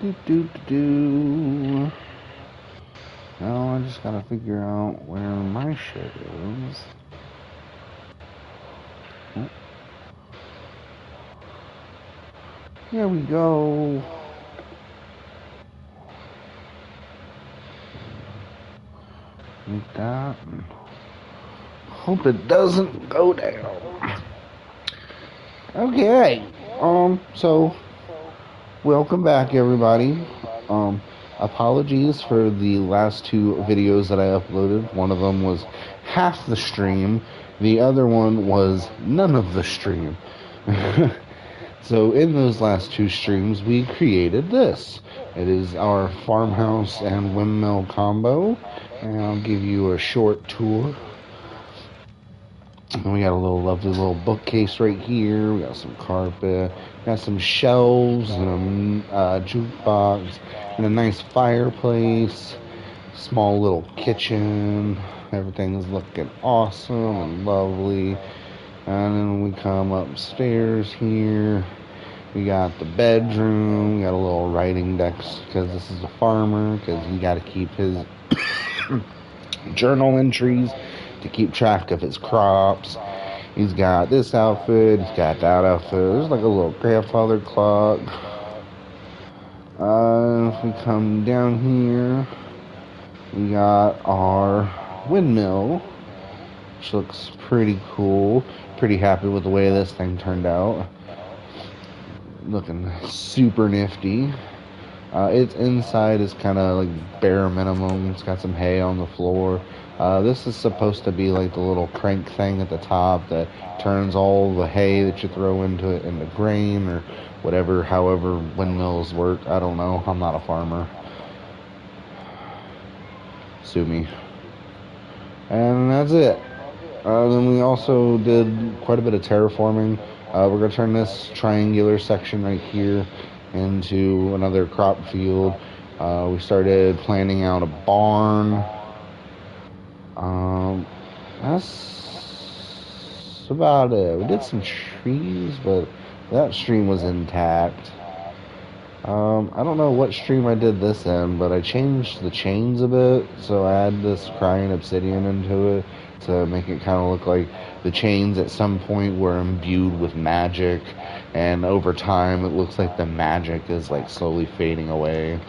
Do do do do. Now I just gotta figure out where my shit is. Oh. Here we go. Like that. Hope it doesn't go down. Okay. So welcome back, everybody. Apologies for the last two videos that I uploaded. One of them was half the stream. The other one was none of the stream. So in those last two streams, we created this. It is our farmhouse and windmill combo. And I'll give you a short tour. And we got a lovely little bookcase right here. We got some carpet. We got some shelves and a jukebox and a nice fireplace. Small little kitchen. Everything's looking awesome and lovely. And then we come upstairs here. We got the bedroom. We got a little writing desk because this is a farmer. Because you got to keep his journal entries to keep track of his crops. He's got this outfit. He's got that outfit. There's like a little grandfather clock. If we come down here, we got our windmill, which looks pretty cool. Pretty happy with the way this thing turned out. Looking super nifty. Its inside is kind of like bare minimum. It's got some hay on the floor. This is supposed to be like the little crank thing at the top that turns all the hay that you throw into it into grain or whatever, however windmills work. I don't know. I'm not a farmer. Sue me. And that's it. Then we also did quite a bit of terraforming. We're going to turn this triangular section right here into another crop field. We started planning out a barn. That's about it. We did some trees, but that stream was intact. I don't know what stream I did this in, but I changed the chains a bit, so I add this crying obsidian into it to make it kind of look like the chains at some point were imbued with magic, and over time it looks like the magic is like slowly fading away.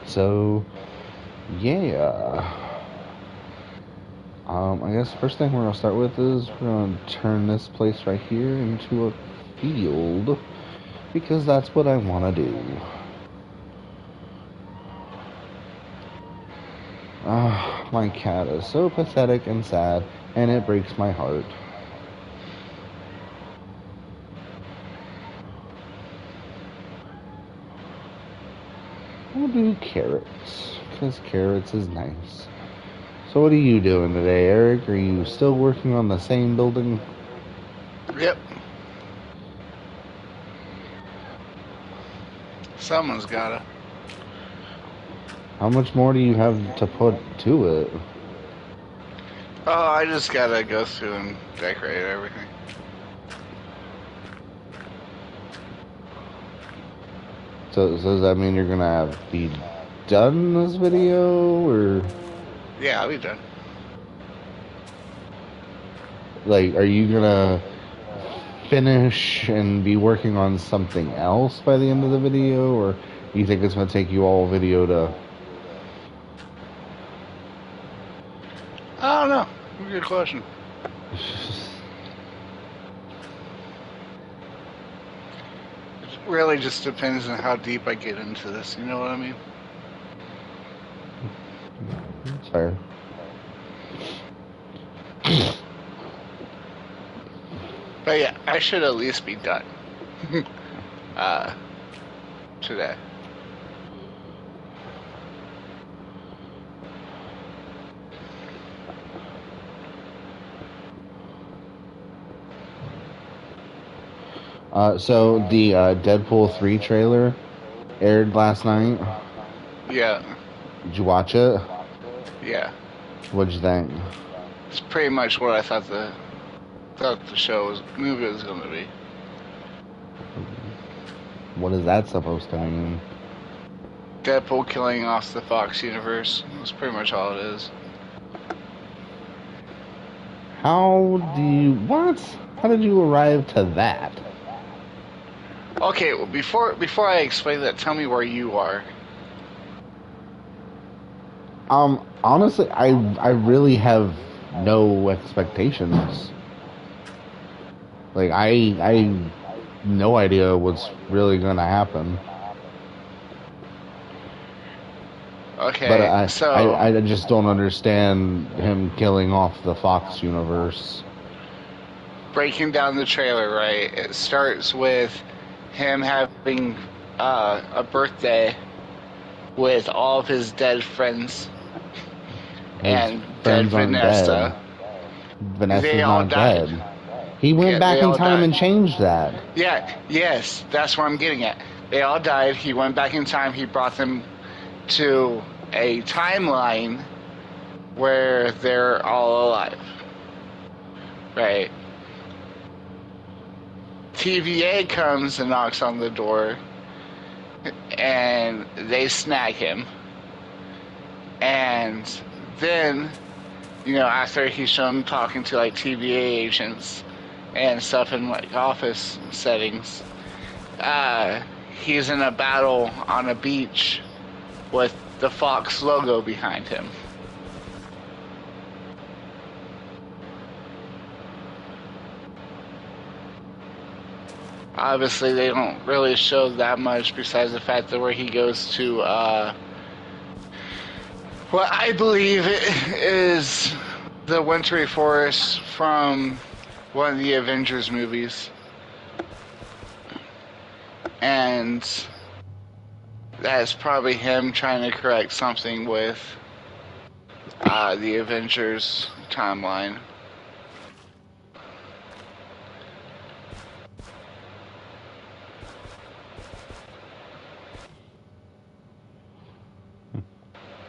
So yeah, I guess first thing we're gonna start with is we're gonna turn this place right here into a field because that's what I want to do. My cat is so pathetic and sad, and it breaks my heart. We'll do carrots, because carrots is nice. So what are you doing today, Eric? Are you still working on the same building? Yep. Someone's gotta. How much more do you have to put to it? Oh, I just gotta go through and decorate everything. So does that mean you're gonna be done this video, or? Yeah, I'll be done. Like, are you gonna finish and be working on something else by the end of the video, or you think it's gonna take you all video to? I don't know. Good question. It really just depends on how deep I get into this. You know what I mean? That's fair. But yeah, I should at least be done. Today. So the Deadpool 3 trailer aired last night. Yeah. Did you watch it? Yeah. What'd you think? It's pretty much what I thought the movie was going to be. what is that supposed to mean? Deadpool killing off the Fox universe. That's pretty much all it is. How do you what? How did you arrive to that? Okay, well, before I explain that, tell me where you are. Honestly, I really have no expectations. Like I no idea what's really gonna happen. But Okay, so I just don't understand him killing off the Fox universe. breaking down the trailer, right? It starts with him having a birthday with all of his dead friends His and dead friends aren't dead. Vanessa. They Vanessa's all not died. dead. He went Yeah, back they in all time died. and changed that. Yeah, yes, that's what I'm getting at. They all died. He went back in time. He brought them to a timeline where they're all alive. Right. TVA comes and knocks on the door, and they snag him. And then, after he's shown talking to like TVA agents and stuff in like office settings, he's in a battle on a beach with the Fox logo behind him. Obviously, they don't really show that much besides the fact that where he goes to what I believe is the wintry forest from one of the Avengers movies. And that's probably him trying to correct something with the Avengers timeline.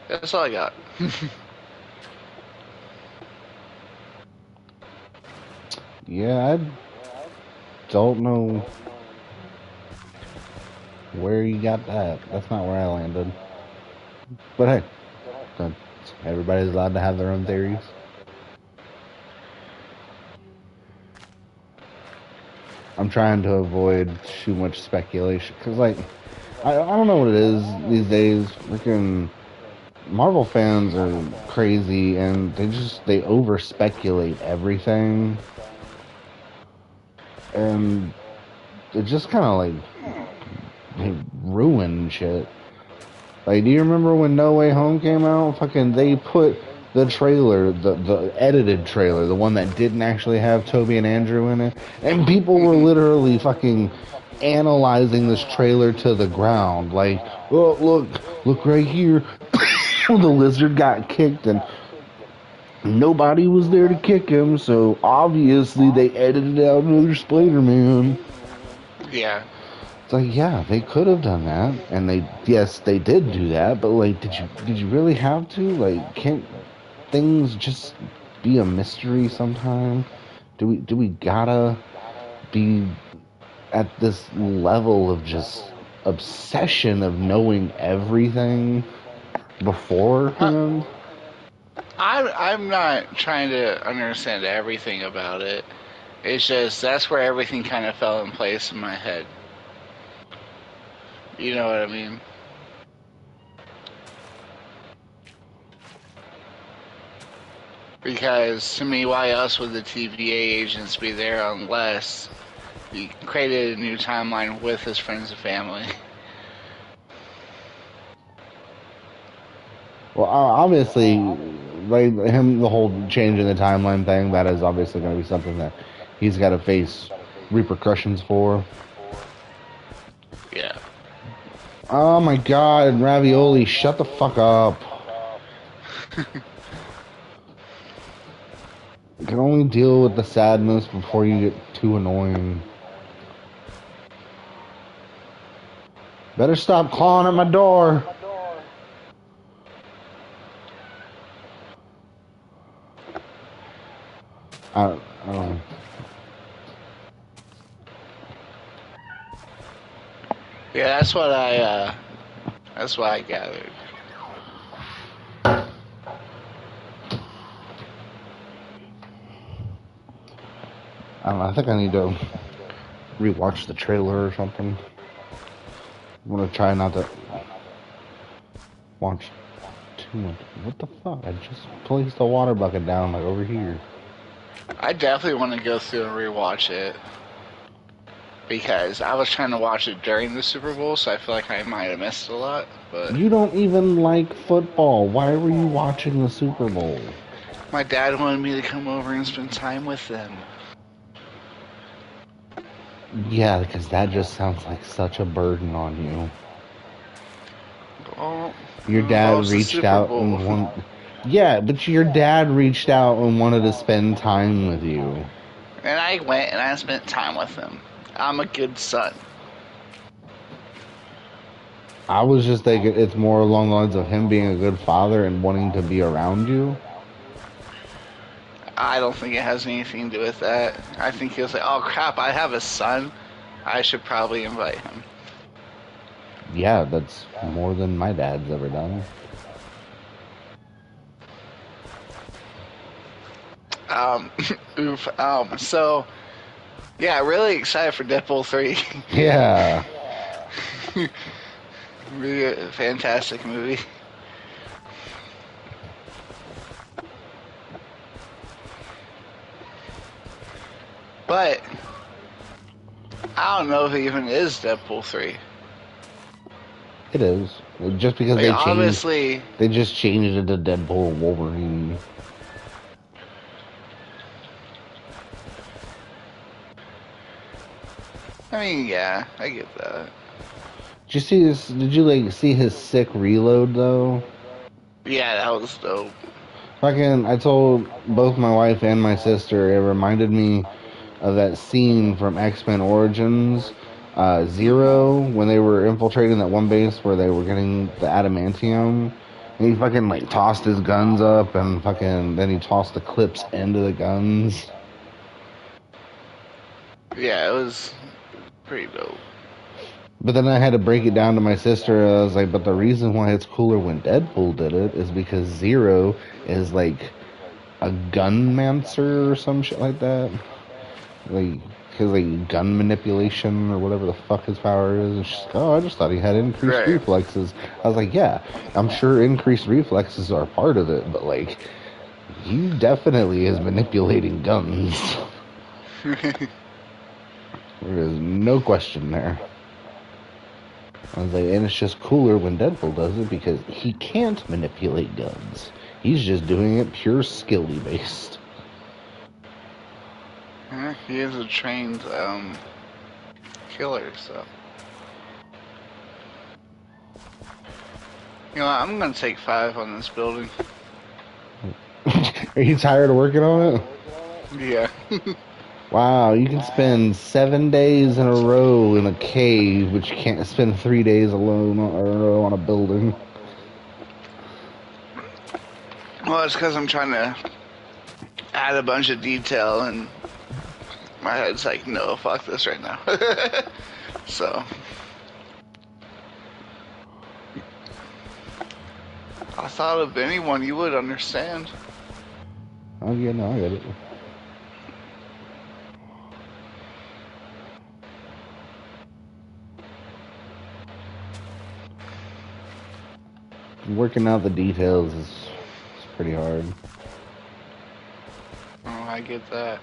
That's all I got. Yeah, I don't know where you got that. That's not where I landed. But hey, everybody's allowed to have their own theories. I'm trying to avoid too much speculation because, like, I don't know what it is these days. Freaking Marvel fans are crazy and they over speculate everything, and it just kind of like they ruin shit. Like, do you remember when No Way Home came out? Fucking, they put the trailer, the edited trailer, the one that didn't actually have Toby and Andrew in it, and people were Mhm. literally fucking analyzing this trailer to the ground. Like, oh, look right here. The lizard got kicked and nobody was there to kick him, so obviously they edited out another Spider-Man. Yeah. It's like, yeah, they could have done that, and yes, they did do that, but like, did you really have to? Like, can't things just be a mystery sometime? Do we gotta be at this level of just obsession of knowing everything I, beforehand? I'm not trying to understand everything about it. It's just that's where everything kind of fell in place in my head. You know what I mean? Because to me, why else would the TVA agents be there unless he created a new timeline with his friends and family? Well, obviously, like him, the whole change in the timeline thing, that is obviously going to be something that he's got to face repercussions for. Yeah. Oh my god, Ravioli, shut the fuck up. You can only deal with the sadness before you get too annoying. Better stop clawing at my door. I don't Yeah, that's what I gathered. I don't know. I think I need to rewatch the trailer or something. I'm gonna try not to watch too much. What the fuck? I just placed the water bucket down like over here. I definitely want to go through and rewatch it because I was trying to watch it during the Super Bowl, so I feel like I might have missed a lot. But You don't even like football. Why were you watching the Super Bowl? my dad wanted me to come over and spend time with them. Yeah, because that just sounds like such a burden on you. Oh, Your well, dad it's the reached Super out Bowl. and wanted. Yeah, but your dad reached out and wanted to spend time with you. And I went and I spent time with him. I'm a good son. I was just thinking it's more along the lines of him being a good father and wanting to be around you. I don't think it has anything to do with that. I think he was like, oh crap, I have a son. I should probably invite him. Yeah, that's more than my dad's ever done. Um, oof. So, yeah, really excited for Deadpool 3. Yeah. Really a fantastic movie. But, I don't know if it even is Deadpool 3. It is. Just because Like, obviously, they just changed it to Deadpool and Wolverine. I mean, yeah, I get that. Did you see this? Did you like see his sick reload though? Yeah, that was dope. Fucking, I told both my wife and my sister it reminded me of that scene from X-Men Origins, Zero, when they were infiltrating that one base where they were getting the adamantium. And he fucking like tossed his guns up and fucking then he tossed the clips into the guns. Yeah, it was pretty dope. But then I had to break it down to my sister. I was like, but the reason why it's cooler when Deadpool did it is because Zero is like a gunmancer or some shit like that. Like, his like gun manipulation or whatever the fuck his power is. And she's like, oh, I just thought he had increased Right. reflexes. I was like, yeah, I'm sure increased reflexes are part of it, but like, he definitely is manipulating guns. There is no question there. I was like, and it's just cooler when Deadpool does it because he can't manipulate guns. He's just doing it pure skilly based. Yeah, he is a trained killer, so. You know what, I'm gonna take 5 on this building. Are you tired of working on it? Yeah. Wow, you can spend 7 days in a row in a cave, but you can't spend 3 days alone on a building. Well, it's because I'm trying to add a bunch of detail, and my head's like, no, fuck this right now. So. I thought of anyone you would understand. Oh yeah, no, I get it. Working out the details is pretty hard. Oh, I get that.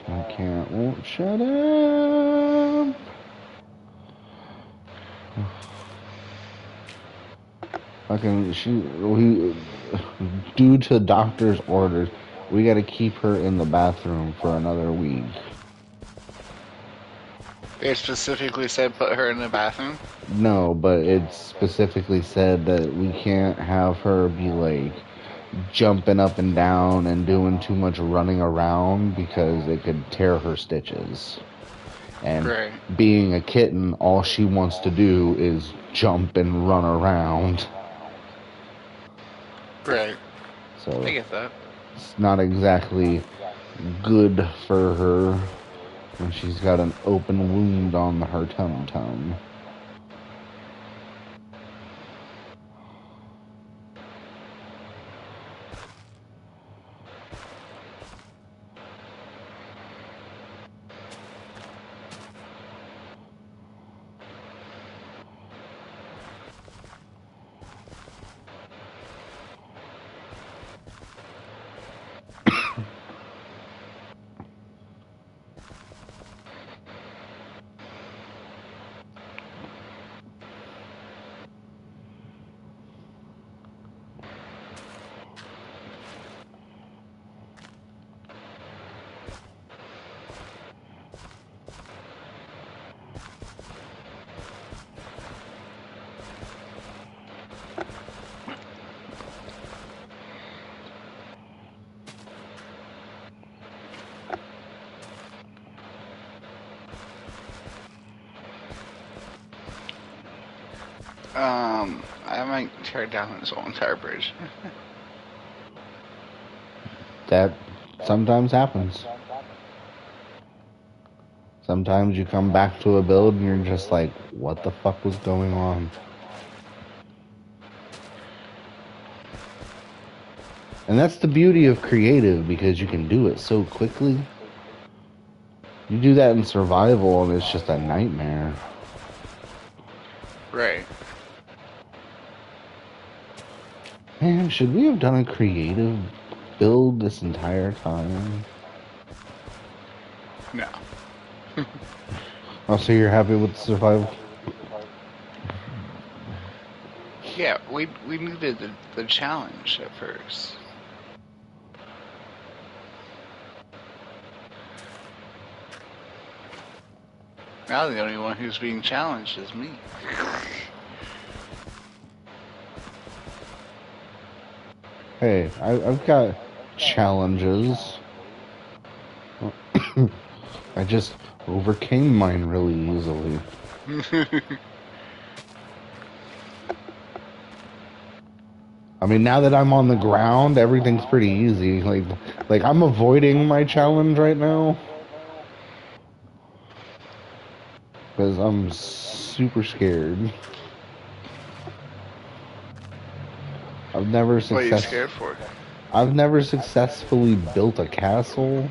I can't. Won't shut up. Due to doctor's orders, we got to keep her in the bathroom for another week. They specifically said put her in the bathroom? No, but it specifically said that we can't have her be like jumping up and down and doing too much running around because it could tear her stitches. And Right. being a kitten, all she wants to do is jump and run around. Right. I So get that. it's not exactly good for her when she's got an open wound on her tum-tum. I might tear down this whole entire bridge. That sometimes happens. Sometimes you come back to a build and you're just like, what the fuck was going on? And that's the beauty of creative, because you can do it so quickly. You do that in survival and it's just a nightmare. Right. Man, should we have done a creative build this entire time? No. Oh, so you're happy with the survival? Yeah, we needed the challenge at first. Now the only one who's being challenged is me. Hey, I've got challenges. I just overcame mine really easily. I mean, now that I'm on the ground, everything's pretty easy. Like I'm avoiding my challenge right now because I'm super scared. I've never What are you scared for? I've never successfully built a castle.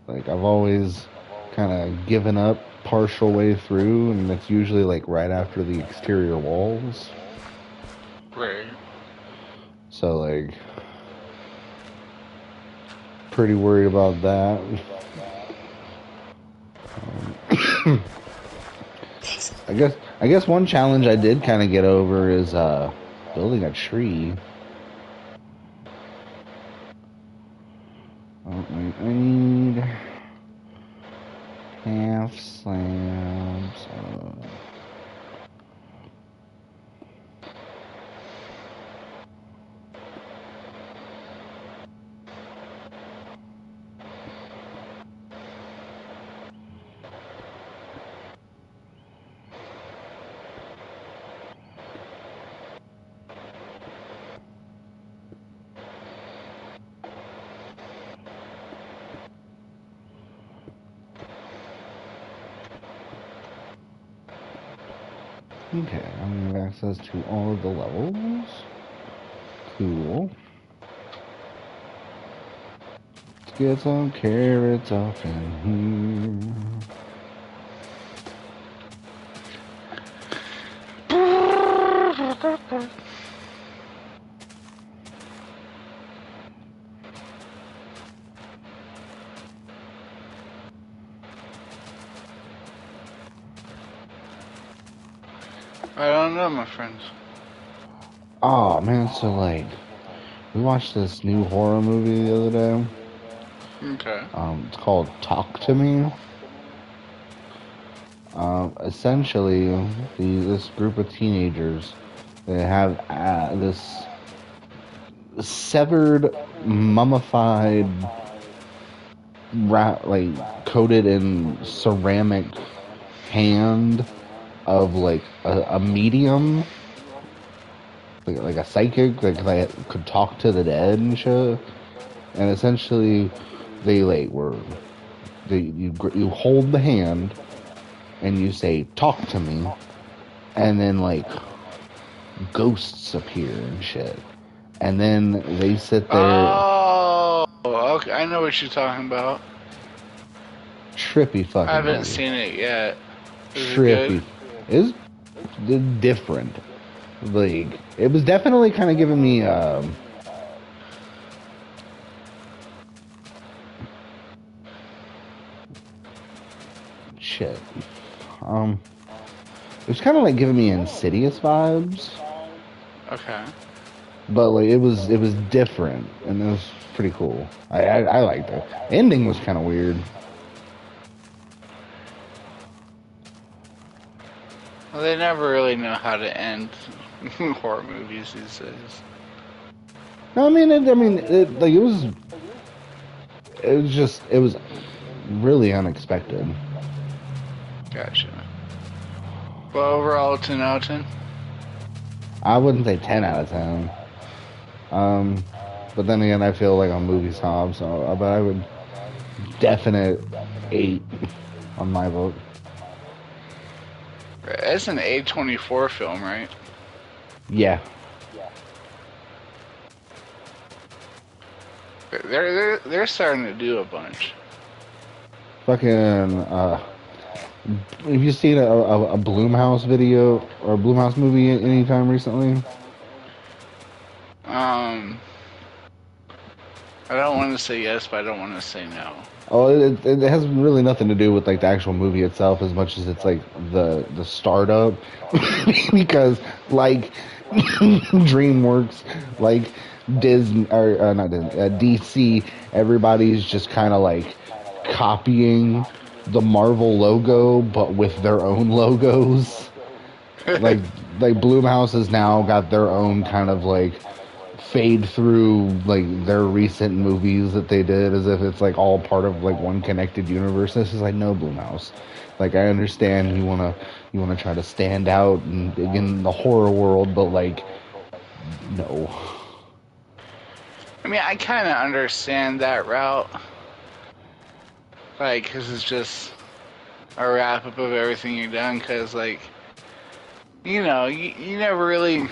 Like I've always kind of given up partial way through, and it's usually like right after the exterior walls. Right. So like pretty worried about that. I guess one challenge I did kind of get over is building a tree. Oh, I need half slabs. Okay, I'm gonna have access to all of the levels. Cool. Let's get some carrots up in here. I don't know, my friends. Oh man, so like we watched this new horror movie the other day. Okay. It's called Talk to Me. Essentially, this group of teenagers, they have this severed, mummified, like coated in ceramic hand of like a medium, like a psychic, like could talk to the dead and shit. And essentially, they like were you hold the hand and you say talk to me, and then like ghosts appear and shit. And then they sit there Oh, okay. I know what you're talking about. trippy I fucking haven't movie. seen it yet. Is it good? Trippy. It's different. Like it was definitely kind of giving me shit. Um it was kind of like giving me Insidious vibes, Okay. but like it was different and it was pretty cool. I liked it. Ending was kind of weird. Well, they never really know how to end horror movies these days. No, like it was really unexpected. Gotcha. Well, overall, 10 out of 10. I wouldn't say 10 out of 10. Um, but then again, I feel like I'm movie snob, so but I would definite 8 on my vote. It's an A24 film, right? Yeah, They're starting to do a bunch. fucking. Have you seen a Bloomhouse video or a Bloomhouse movie anytime recently? Um, I don't want to say yes, but I don't want to say no. Oh, it has really nothing to do with like the actual movie itself as much as it's like the startup because like DreamWorks, like Disney or not Disney, DC, everybody's just kind of like copying the Marvel logo but with their own logos. Like like Bloomhouse has now got their own kind of like fade through like their recent movies that they did as if it's like all part of like one connected universe. This is like no Blumhouse. Like I understand you wanna try to stand out in the horror world, but like no. I mean, I kind of understand that route. Like, because it's just a wrap up of everything you've done. Because, like, you never really.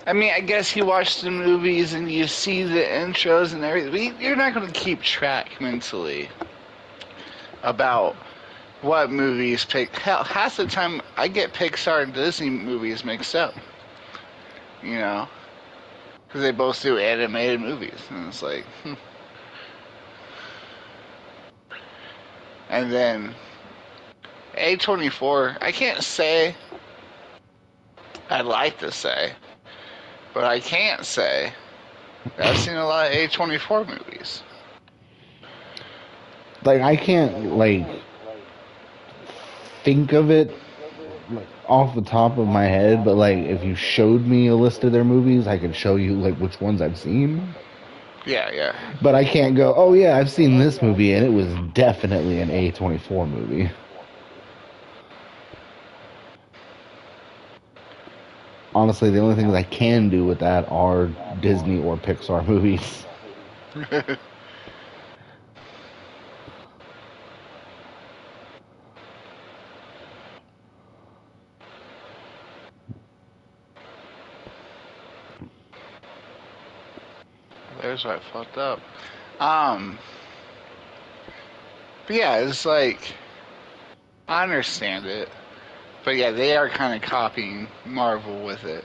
I mean, I guess you watch the movies and you see the intros and everything. But you're not going to keep track mentally about what movies pick. Hell, half the time I get Pixar and Disney movies mixed up. You know, because they both do animated movies, and it's like, And then A24. I can't say I'd like to say, but I can't say I've seen a lot of A24 movies. Like I can't like think of it like off the top of my head, but like if you showed me a list of their movies, I could show you like which ones I've seen. Yeah, yeah. But I can't go, oh yeah, I've seen this movie and it was definitely an A24 movie. Honestly, the only things I can do with that are Disney or Pixar movies. There's where I fucked up. Um, but yeah, it's like I understand it, but yeah, they are kind of copying Marvel with it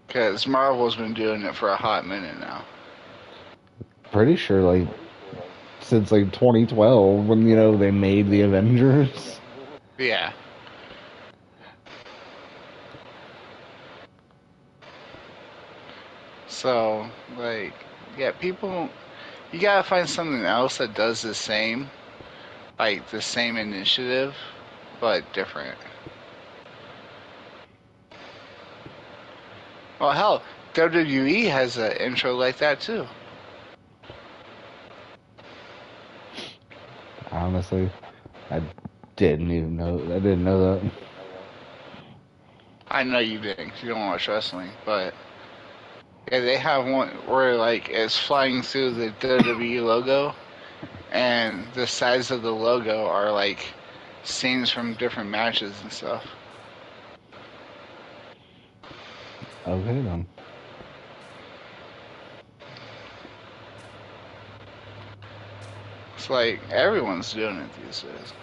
because Marvel's been doing it for a hot minute now. Pretty sure like since like 2012 when they made the Avengers. Yeah. So like, yeah, people, you gotta find something else that does the same, like the same initiative, but different. Well, hell, WWE has an intro like that too. Honestly, I didn't know that. I know you didn't. 'Cause you don't watch wrestling, but yeah, they have one where like it's flying through the WWE logo, and the sides of the logo are like scenes from different matches and stuff. Okay, then. It's like everyone's doing it these days.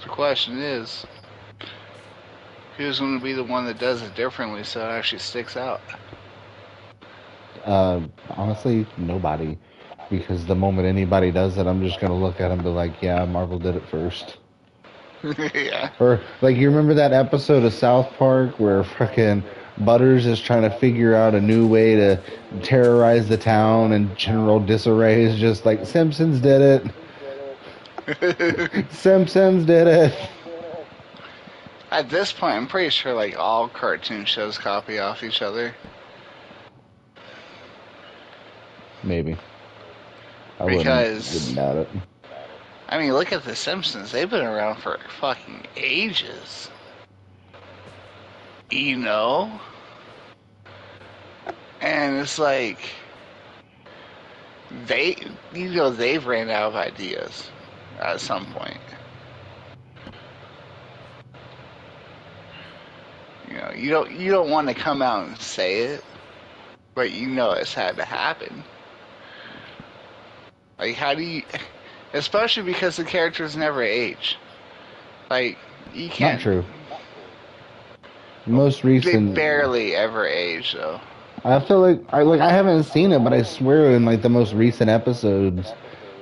The question is, who's going to be the one that does it differently so it actually sticks out? Honestly, nobody. Because the moment anybody does it, I'm just gonna look at them and be like, yeah, Marvel did it first. Yeah. Or like you remember that episode of South Park where fucking Butters is trying to figure out a new way to terrorize the town and general disarray is just like Simpsons did it. Simpsons did it. At this point, I'm pretty sure like all cartoon shows copy off each other Maybe. I wouldn't because doubt it. I mean, look at the Simpsons. They've been around for fucking ages. You know? And it's like they they've ran out of ideas at some point. You don't want to come out and say it, but you know it's had to happen. Like how do you especially because the characters never age. Like you Not can't true. Most they recent barely ever age though. I feel like I haven't seen it, but I swear in like the most recent episodes,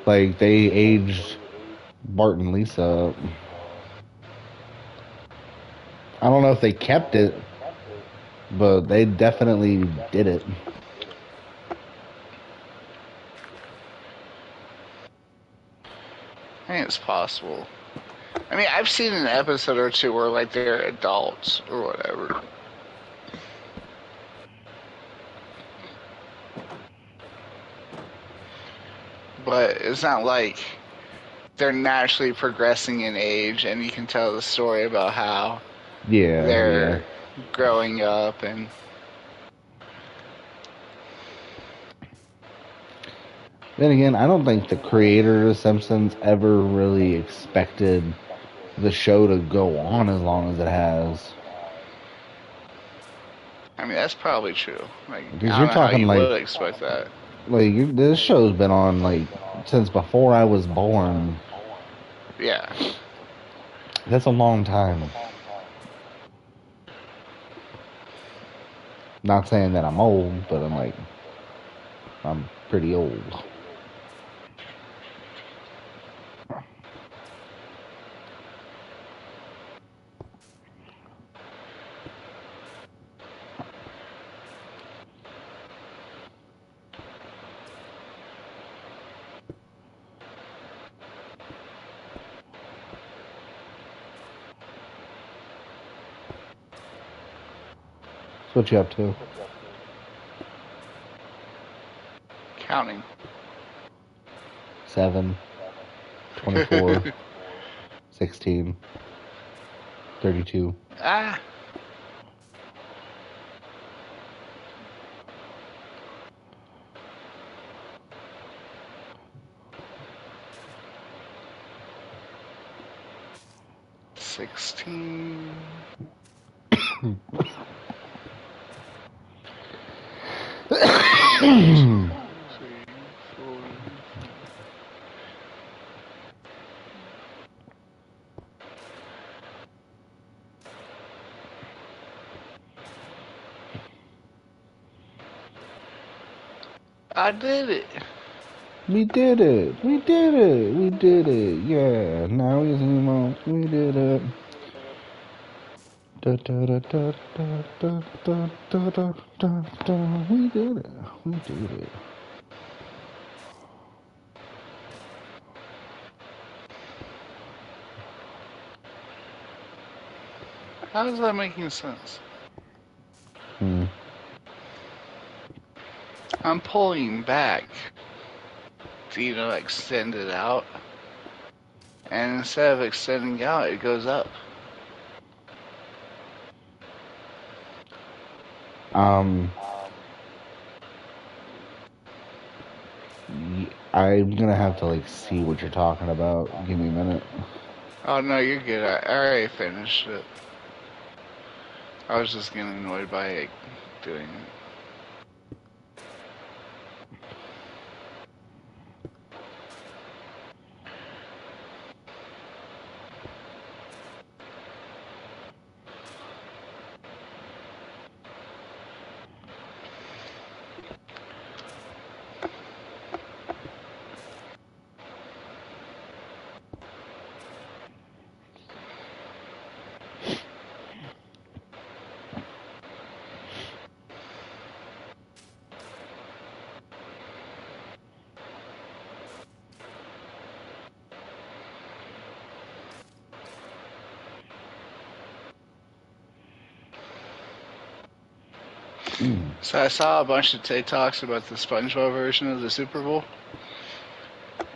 like they aged Bart and Lisa. I don't know if they kept it, but they definitely did it. I think it's possible. I mean, I've seen an episode or two where like they're adults or whatever. But it's not like they're naturally progressing in age and you can tell the story about how Yeah, yeah. they're growing up and Then again, I don't think the creator of The Simpsons ever really expected the show to go on as long as it has. I mean that's probably true. Like Because I you're don't know how talking you would expect that. this show's been on like since before I was born. Yeah. That's a long time. Not saying that I'm old, but I'm pretty old. So what you up to? Counting. 7, 24, 16, 32. Ah. $16. Two, three, four. I did it. We did it. We did it. We did it. Yeah. Now we zoom we did it. Da, da, da, da, da, da, da, da, da, da, da. We did it. We did it. How is that making sense? Hmm. I'm pulling back to extend it out, and instead of extending out, it goes up. Um, I'm gonna have to like see what you're talking about. Give me a minute. Oh no, you're good. I already finished it. I was just getting annoyed by it doing it. So I saw a bunch of TikToks about the SpongeBob version of the Super Bowl,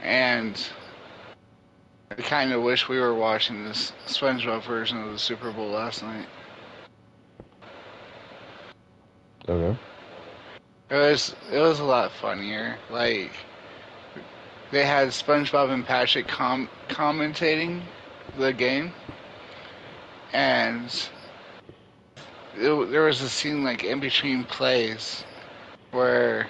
and I kind of wish we were watching this SpongeBob version of the Super Bowl last night. Okay. It was a lot funnier. Like they had SpongeBob and Patrick commentating the game, and there was a scene like in between plays where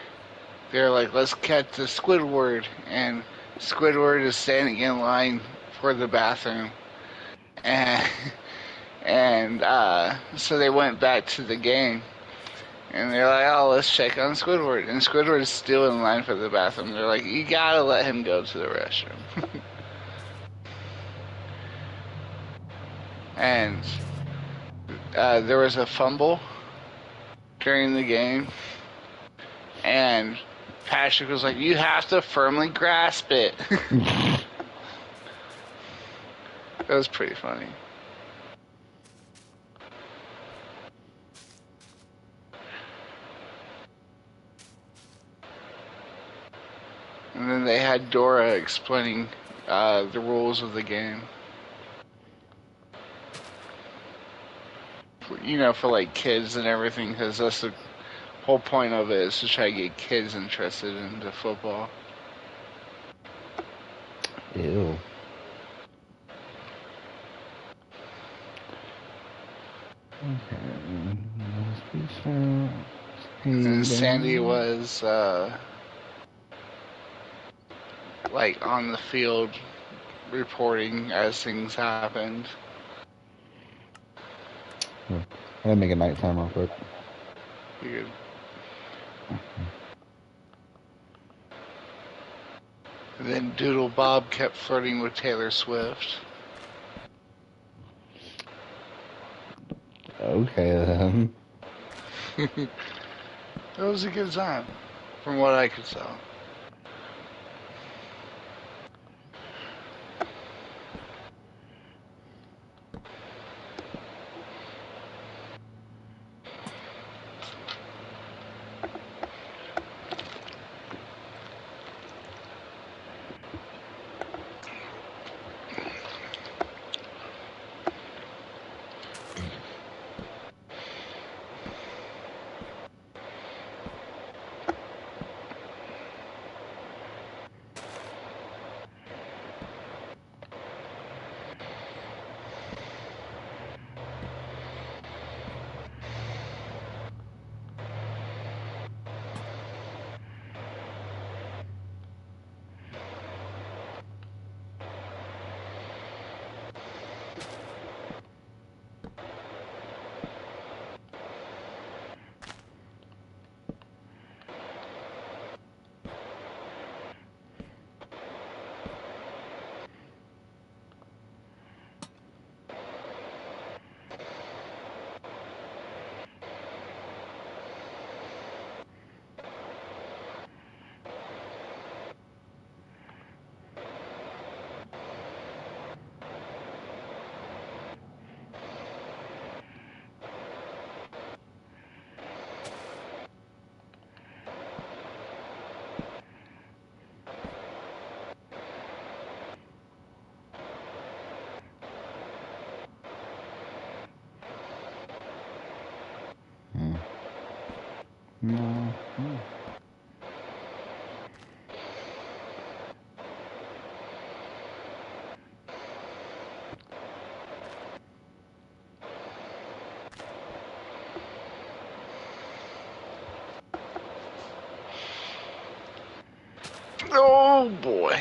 they're like, "Let's catch the Squidward," and Squidward is standing in line for the bathroom, and so they went back to the game. And they're like, oh, let's check on Squidward. And Squidward is still in line for the bathroom. They're like, you gotta let him go to the restroom. And there was a fumble during the game. And Patrick was like, you have to firmly grasp it. That was pretty funny. And then they had Dora explaining the rules of the game. For like kids and everything, because that's the whole point of it, is to try to get kids interested into football. Ew. Okay. And Sandy was like on the field reporting as things happened. I gotta make it nighttime real quick. Weird. And then Doodle Bob kept flirting with Taylor Swift. Okay then. It was a good time, from what I could tell. No. Oh boy.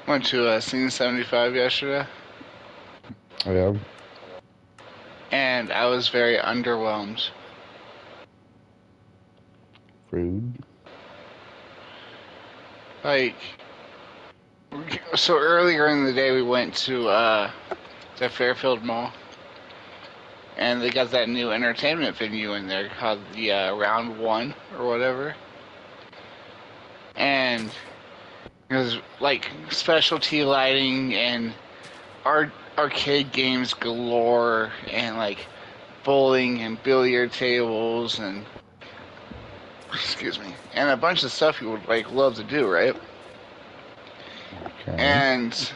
Went to Scene 75 yesterday, Yeah. and I was very underwhelmed. Food. Like, so earlier in the day we went to the Fairfield Mall, and they got that new entertainment venue in there called the Round One or whatever, and it was like specialty lighting and arcade games galore, and like bowling and billiard tables and excuse me, and a bunch of stuff you would like love to do, right? Okay. And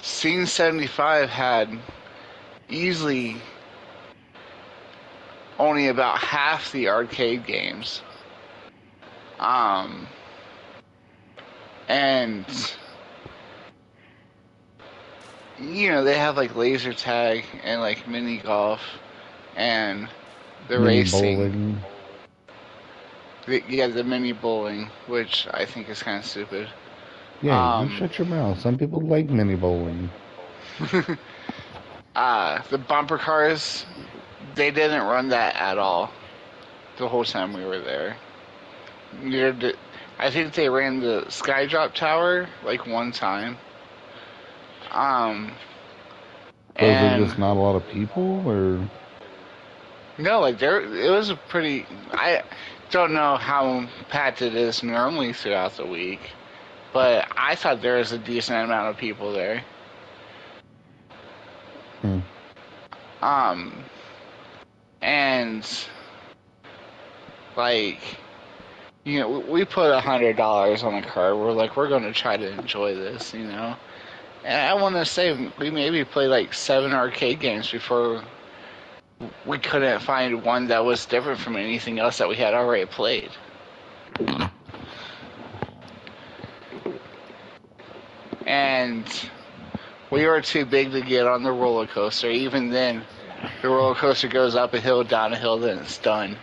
Scene 75 had easily only about half the arcade games. Um, and you know they have like laser tag and like mini golf and the Mini racing. bowling. Yeah, the mini bowling, which I think is kind of stupid. Yeah, you Um, shut your mouth. Some people like mini bowling. the bumper cars, they didn't run that at all the whole time we were there. Neither did, I think they ran the Skydrop Tower like one time. Um, Was there just and not a lot of people, or no, like there, it was a pretty. I don't know how packed it is normally throughout the week, but I thought there was a decent amount of people there. hmm. Um, and like you know, we put $100 on the card. We're like, we're going to try to enjoy this, you know. And I want to say we maybe played like 7 arcade games before we couldn't find one that was different from anything else that we had already played. And we were too big to get on the roller coaster. Even then, the roller coaster goes up a hill, down a hill, then it's done.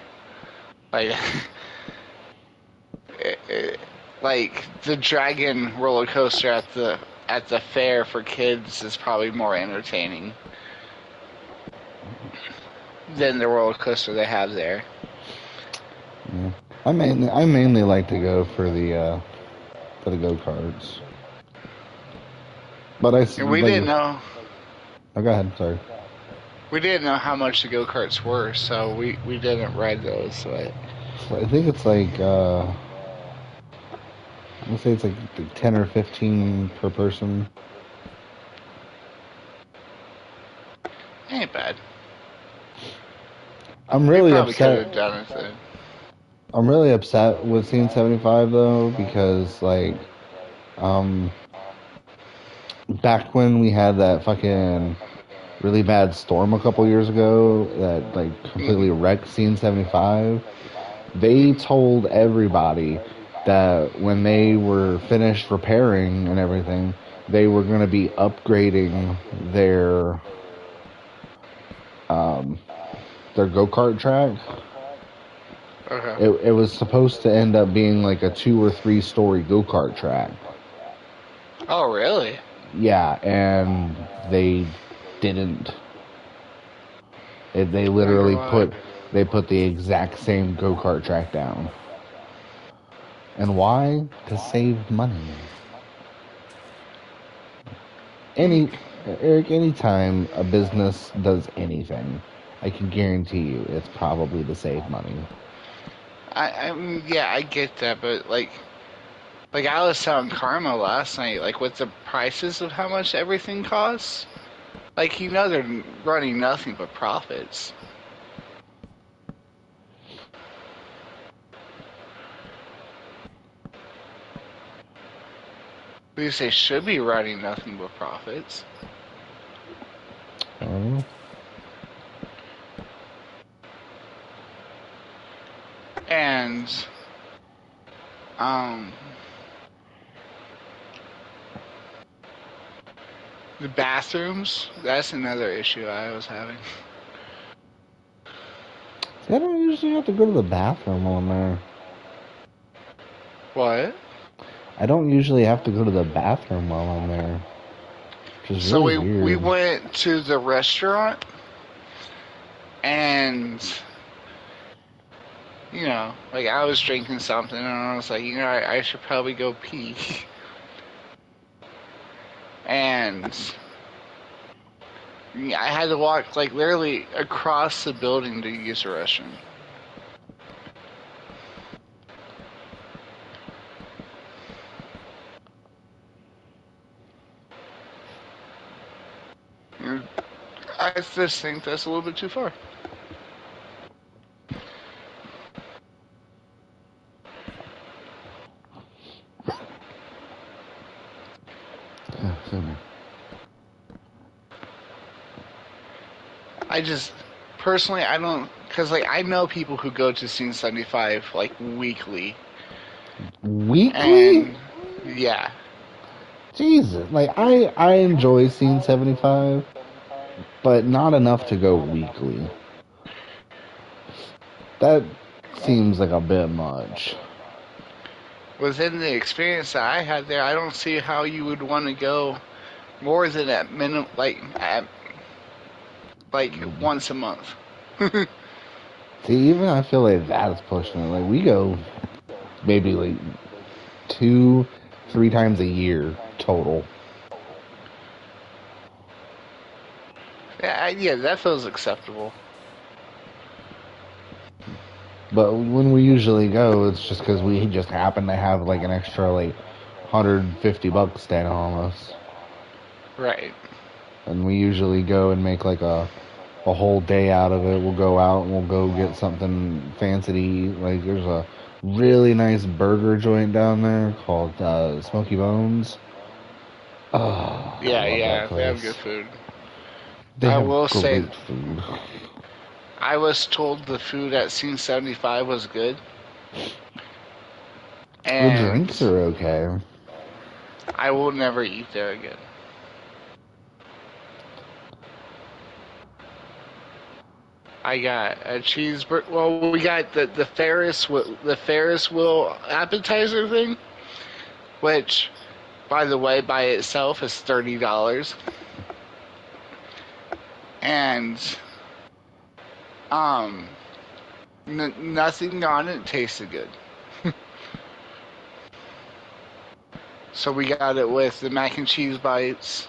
Like, like the dragon roller coaster at the fair for kids is probably more entertaining than the roller coaster they have there. Yeah. I mainly like to go for the go karts. But And we like didn't know oh, go ahead. Sorry. we didn't know how much the go karts were, so we didn't ride those. So I think it's like I'm gonna say it's like 10 or 15 per person. ain't bad. I'm We really probably could upset. have done it then. I'm really upset with Scene 75 though because like um back when we had that fucking really bad storm a couple years ago that like completely Mm-hmm. wrecked Scene 75, they told everybody that when they were finished repairing and everything, they were going to be upgrading um, their go kart track. Okay. It was supposed to end up being like a 2 or 3 story go kart track. Oh, really? Yeah, and they didn't. They Wonder literally why. put the exact same go kart track down. And why? To save money. Hmm. Any Eric, anytime a business does anything, I can guarantee you it's probably to save money. I mean, yeah, I get that, but like I was telling Karma last night, like with the prices of how much everything costs, like you know they're running nothing but profits. least they should be running nothing but profits. Oh. And um, the bathrooms, that's another issue I was having. See, I don't usually have to go to the bathroom on there. What? I don't usually have to go to the bathroom while I'm there, which is So really we weird. went to the restaurant, and like I was drinking something, and I was like, I should probably go pee. And I had to walk like literally across the building to use the restroom. And I just think that's a little bit too far. Oh, excuse me. I just personally I don't because like I know people who go to Scene 75 like weekly, Weekly? and yeah, Jesus, like I enjoy Scene 75, but not enough to go weekly. That seems like a bit much. within the experience that I had there, I don't see how you would want to go more than at minimum like once a month. See, even I feel like that's pushing it. Like we go maybe like two, three times a year total. Yeah, that feels acceptable. But when we usually go, it's just because we just happen to have like an extra like $150 standing on us, Right. and we usually go and make like a whole day out of it. We'll go out and we'll go get something fancy to eat. Like there's a really nice burger joint down there called Smoky Bones. Oh, I Yeah, love that yeah, they have good place. food. They I have will say, great food. I was told the food at Scene 75 was good, The drinks and are okay. I will never eat there again. I got a cheeseburger. Well, we got the Ferris wheel appetizer thing, which, by the way, by itself is $30, and um, nothing on it tasted good. So we got it with the mac and cheese bites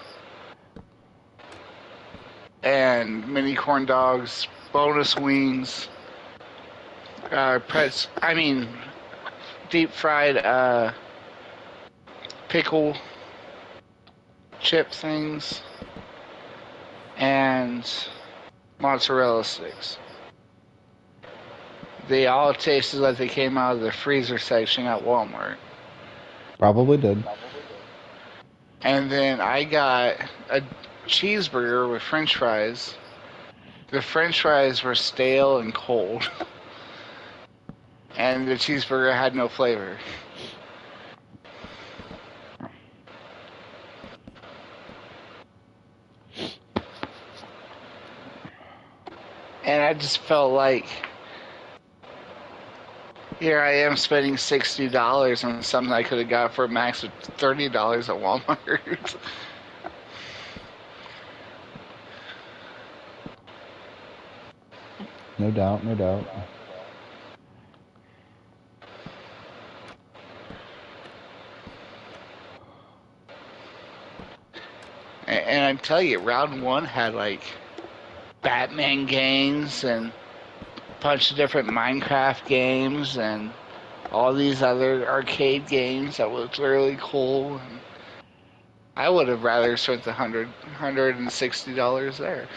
and mini corn dogs, bonus wings, I mean, deep fried pickle chip things, and mozzarella sticks. They all tasted like they came out of the freezer section at Walmart. Probably did. And then I got a cheeseburger with french fries. The french fries were stale and cold, and the cheeseburger had no flavor. And I just felt like here I am spending $60 on something I could have got for a max of $30 at Walmart. No doubt, no doubt. And I tell you, round one had like Batman games and a bunch of different Minecraft games and all these other arcade games that was really cool. And I would have rather spent the $160 there.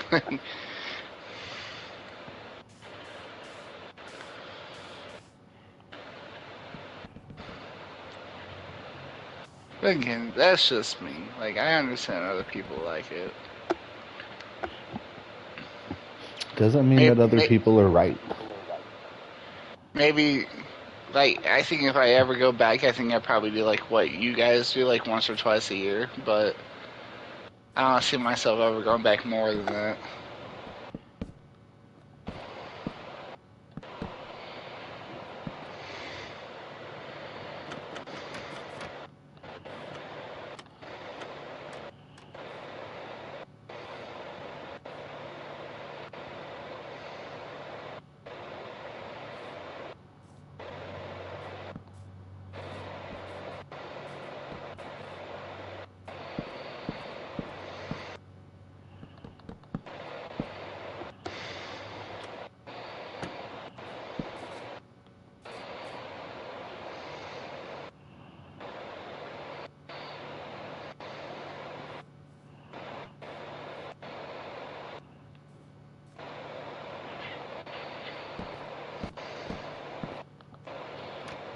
Again, that's just me. Like, I understand other people like it. Doesn't mean that other Maybe, people are right. maybe, like, I think if I ever go back, I think I'd probably do like what you guys do, like once or twice a year. But I don't see myself ever going back more than that.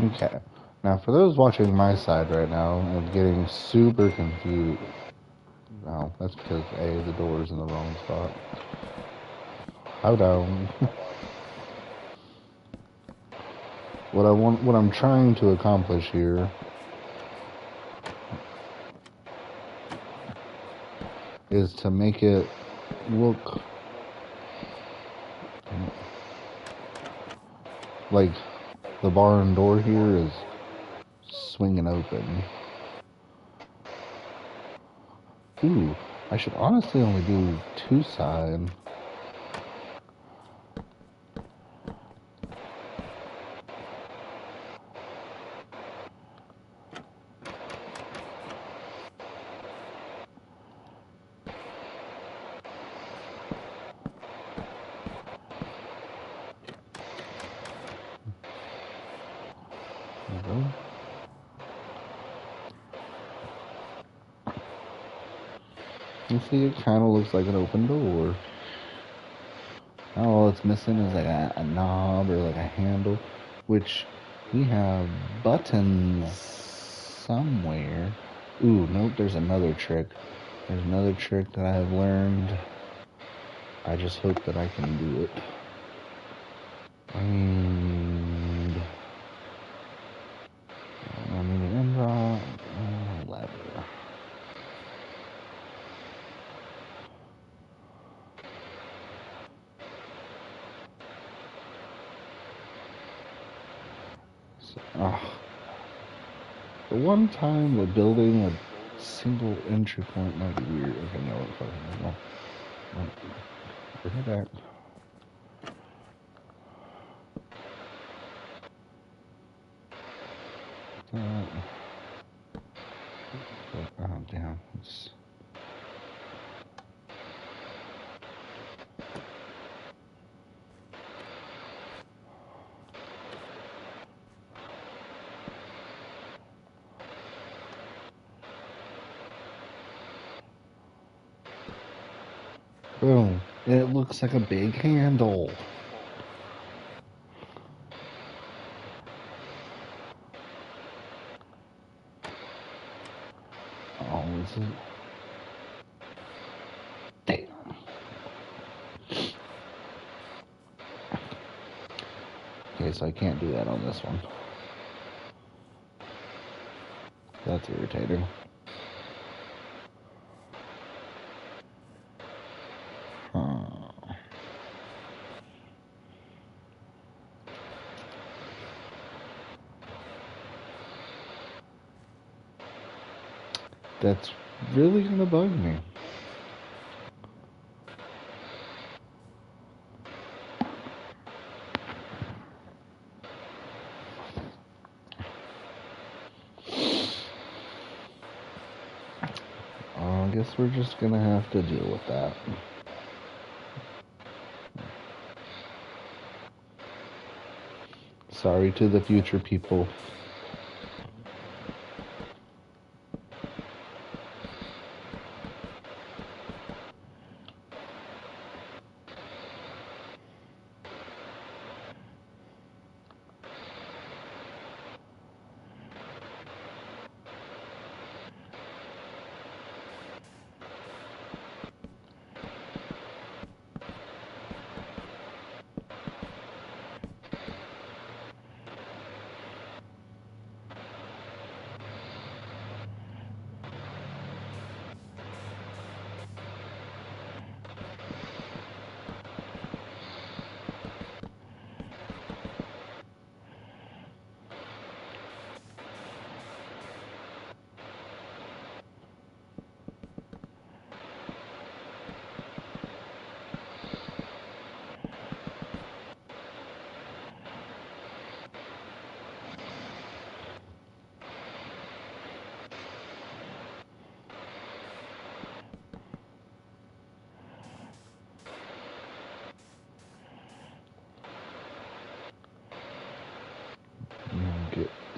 Okay. Now, for those watching my side right now and getting super confused, no, that's because A, the door is in the wrong spot. Hold on. what I'm trying to accomplish here is to make it look like the barn door here is swinging open. Ooh, I should honestly only do two side. There we go. You see, it kind of looks like an open door. Now all it's missing is like a knob or like a handle, which we have buttons somewhere. Ooh, nope, there's another trick. There's another trick that I have learned. I just hope that I can do it. And I need an end rod, lever. So, the one time that building a single entry point might be weird. Okay, no, no. Bring it back. Oh, damn. Boom. It looks like a big handle. Oh, is it? Damn. Okay, so I can't do that on this one. That's irritating. That's really gonna bug me. I guess we're just gonna have to deal with that. Sorry to the future people.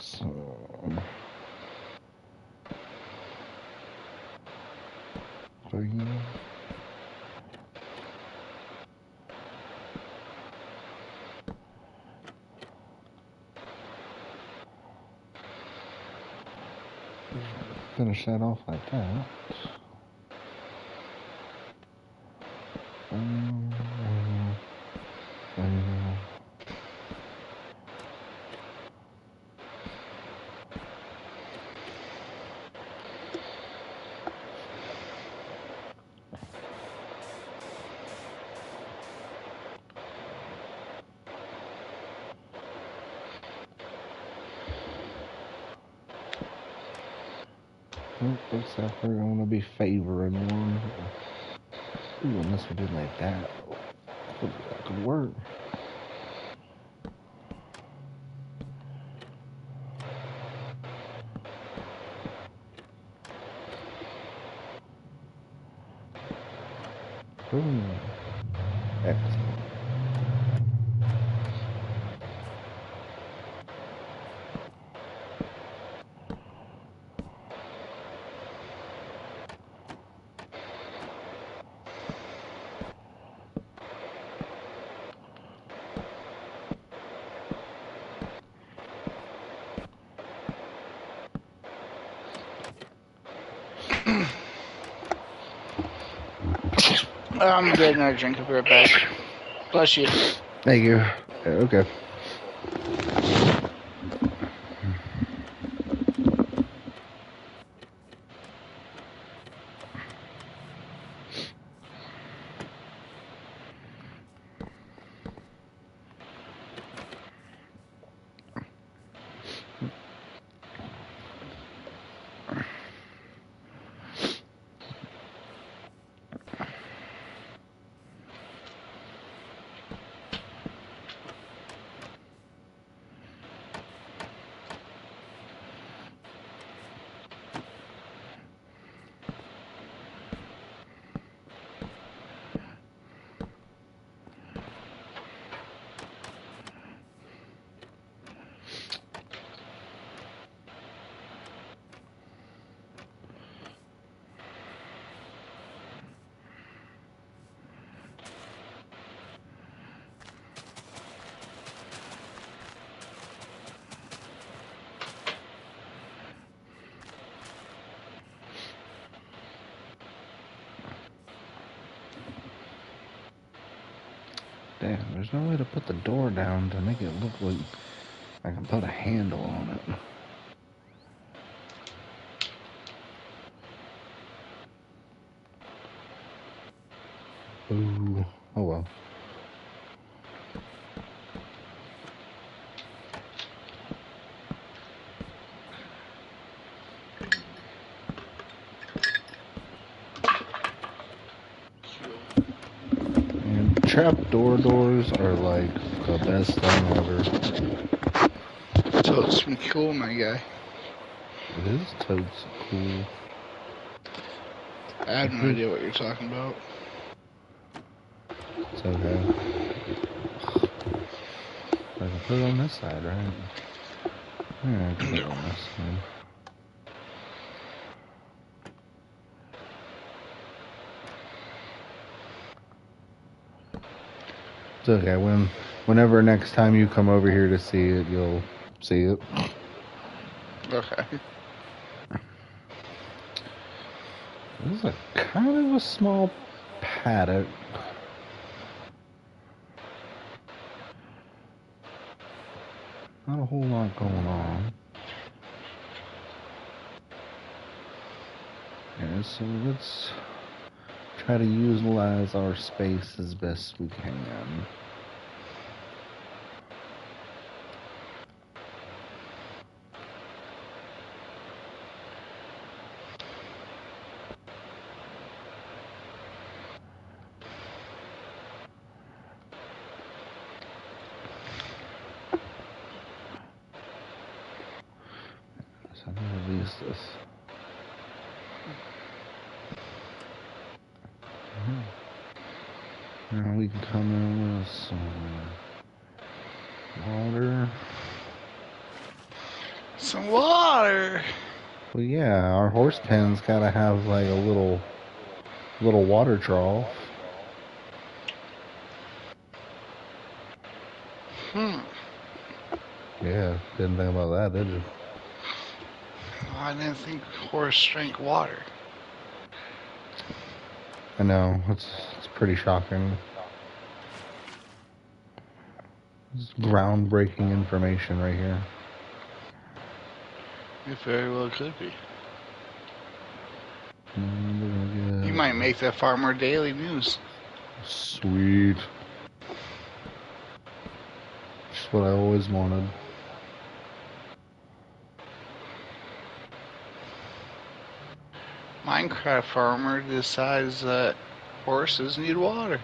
So 3. Finish that off like that. Looks like we're going to be favoring one. Ooh, unless we did like that. That could work. Ooh. Excellent. I'm getting another drink of beer back. Bless you. Thank you. Okay. Damn, there's no way to put the door down to make it look like I can put a handle on it. Ooh. Oh well. And trapdoor doors are like the best thing ever. Totes been cool, my guy. It is totes cool. I have no idea what you're talking about. It's okay. I can put it on this side, right? Yeah, I can put it on this side. It's okay. Whenever next time you come over here to see it, you'll see it. Okay. This is a kind of a small paddock. Not a whole lot going on. Yeah, so let's try to utilize our space as best we can. So I'm gonna release this. Now we can come in with some water. Some water. Well, yeah, our horse pen's gotta have like a little water trough. Yeah, didn't think about that, did you? I didn't think horse drank water. I know, it's pretty shocking. It's groundbreaking information right here. It very well could be. You You might make that Farmer Daily News. Sweet. Just what I always wanted. Minecraft farmer decides that horses need water.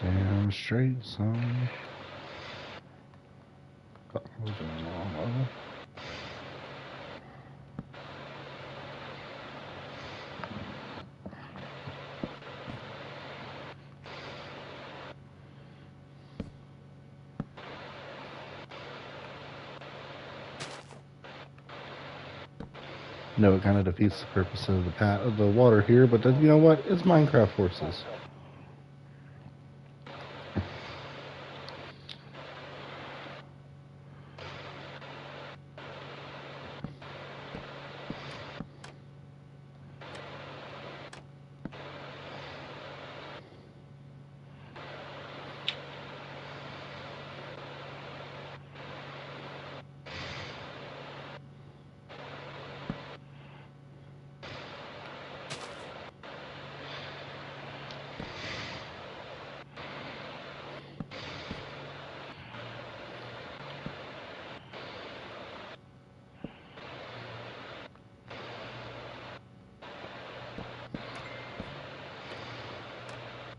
Damn straight, son. I was doing the wrong level. No, it kind of defeats the purpose of the water here, but you know what? It's Minecraft horses.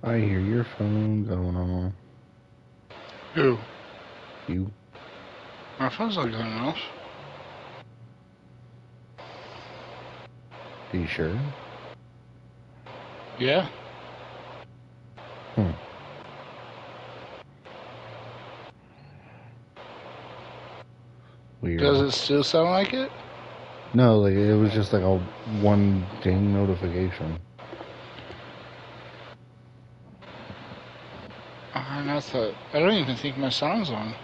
I hear your phone going on. Who? You. My phone's not going off. Are you sure? Yeah. Weird. Does it still sound like it? No, like it was just like a one ding notification. I don't even think my sound's on.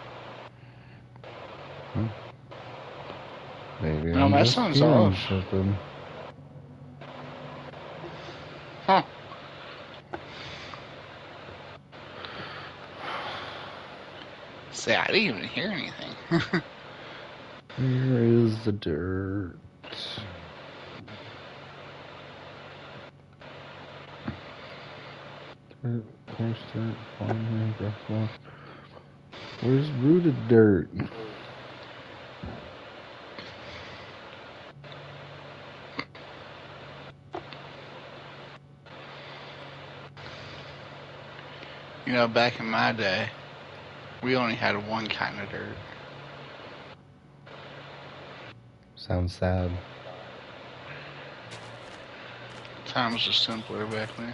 Maybe No, I'm my just sound's hearing off. something. Huh. See, I didn't even hear anything. Where is the dirt? Coarse dirt, fine, rough rock. Where's rooted dirt? You know, back in my day, we only had one kind of dirt. Sounds sad. Times were simpler back then.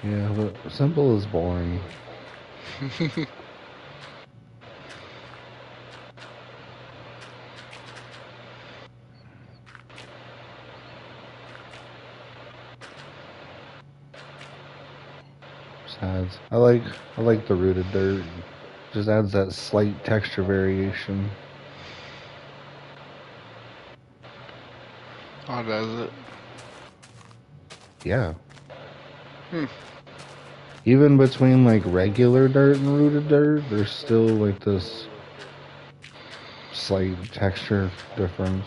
Yeah, but simple is boring. Besides, I like the rooted dirt. Just adds that slight texture variation. Oh, does it? Yeah. Hmm. Even between like regular dirt and rooted dirt, there's still like this slight texture difference.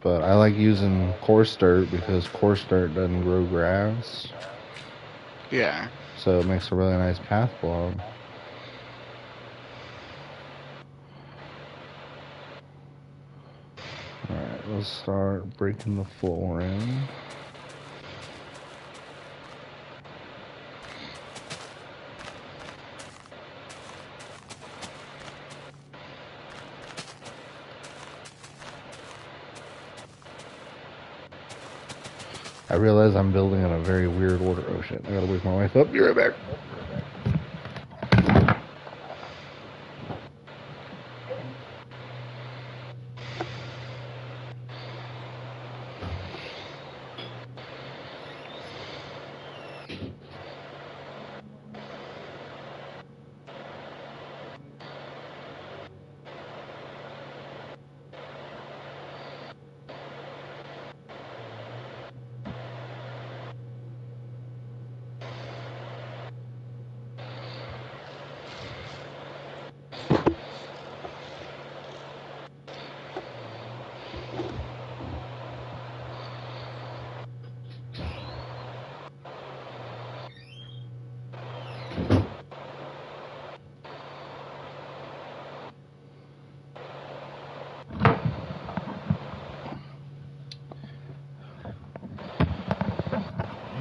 But I like using coarse dirt because coarse dirt doesn't grow grass. Yeah. So it makes a really nice path block. Alright, let's start breaking the floor in. I realize I'm building in a very weird order. Oh shit, I gotta wake my wife up. Be right back.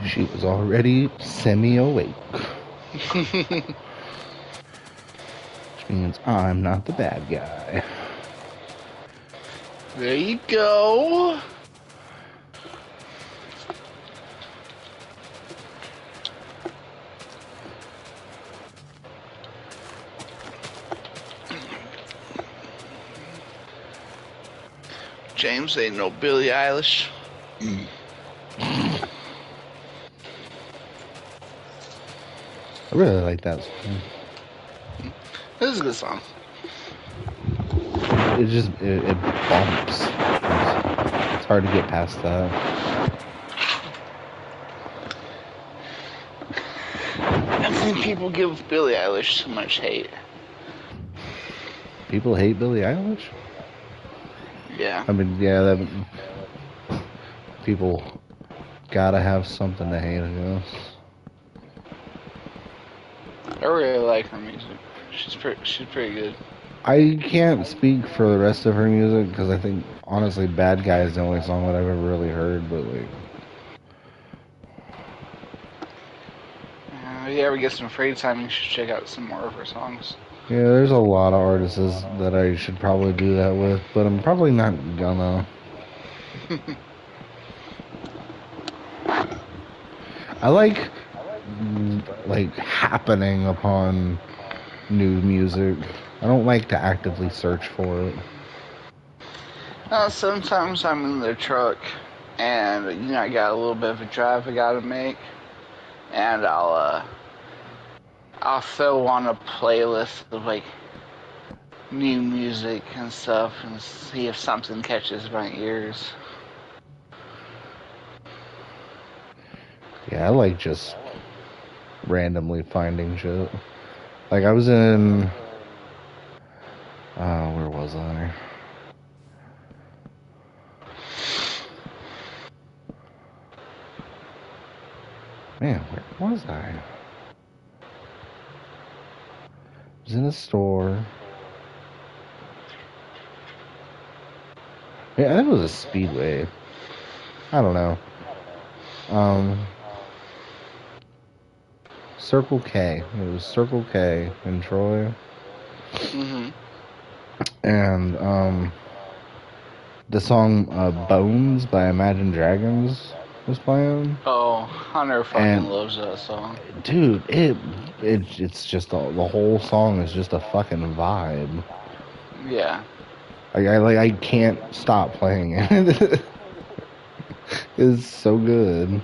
She was already semi-awake. Which means I'm not the bad guy. There you go. James ain't no Billie Eilish. I really like that song. This is a good song. It bumps. It's hard to get past that. I think people give Billie Eilish too much hate. People hate Billie Eilish? Yeah. I mean, yeah, that people gotta have something to hate, I guess. I really like her music. She's pretty good. I can't speak for the rest of her music because I think, honestly, Bad Guy is the only song that I've ever really heard, but like... If you ever get some free time, you should check out some more of her songs. Yeah, there's a lot of artists that I should probably do that with, but I'm probably not gonna. I like happening upon new music. I don't like to actively search for it. Sometimes I'm in the truck and, I got a little bit of a drive I gotta make, and I'll throw on a playlist of new music and stuff and see if something catches my ears. Yeah, I like just randomly finding shit. Like I was in where was I? Man, where was I? I was in a store. Yeah, that was a Speedway. I don't know. Circle K. It was Circle K in Troy. Mm-hmm. And the song Bones by Imagine Dragons was playing. Oh, Hunter fucking loves that song. Dude, it's just the whole song is just a fucking vibe. Yeah. I can't stop playing it. It's so good.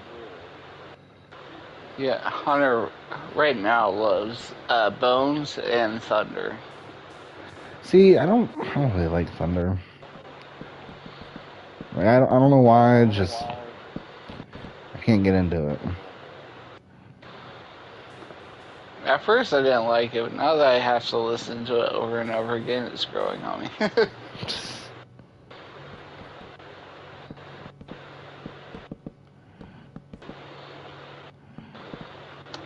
Yeah, Hunter right now loves Bones and Thunder. See, I don't really like Thunder. Like, I don't know why. I can't get into it. At first I didn't like it, but now that I have to listen to it over and over again, it's growing on me.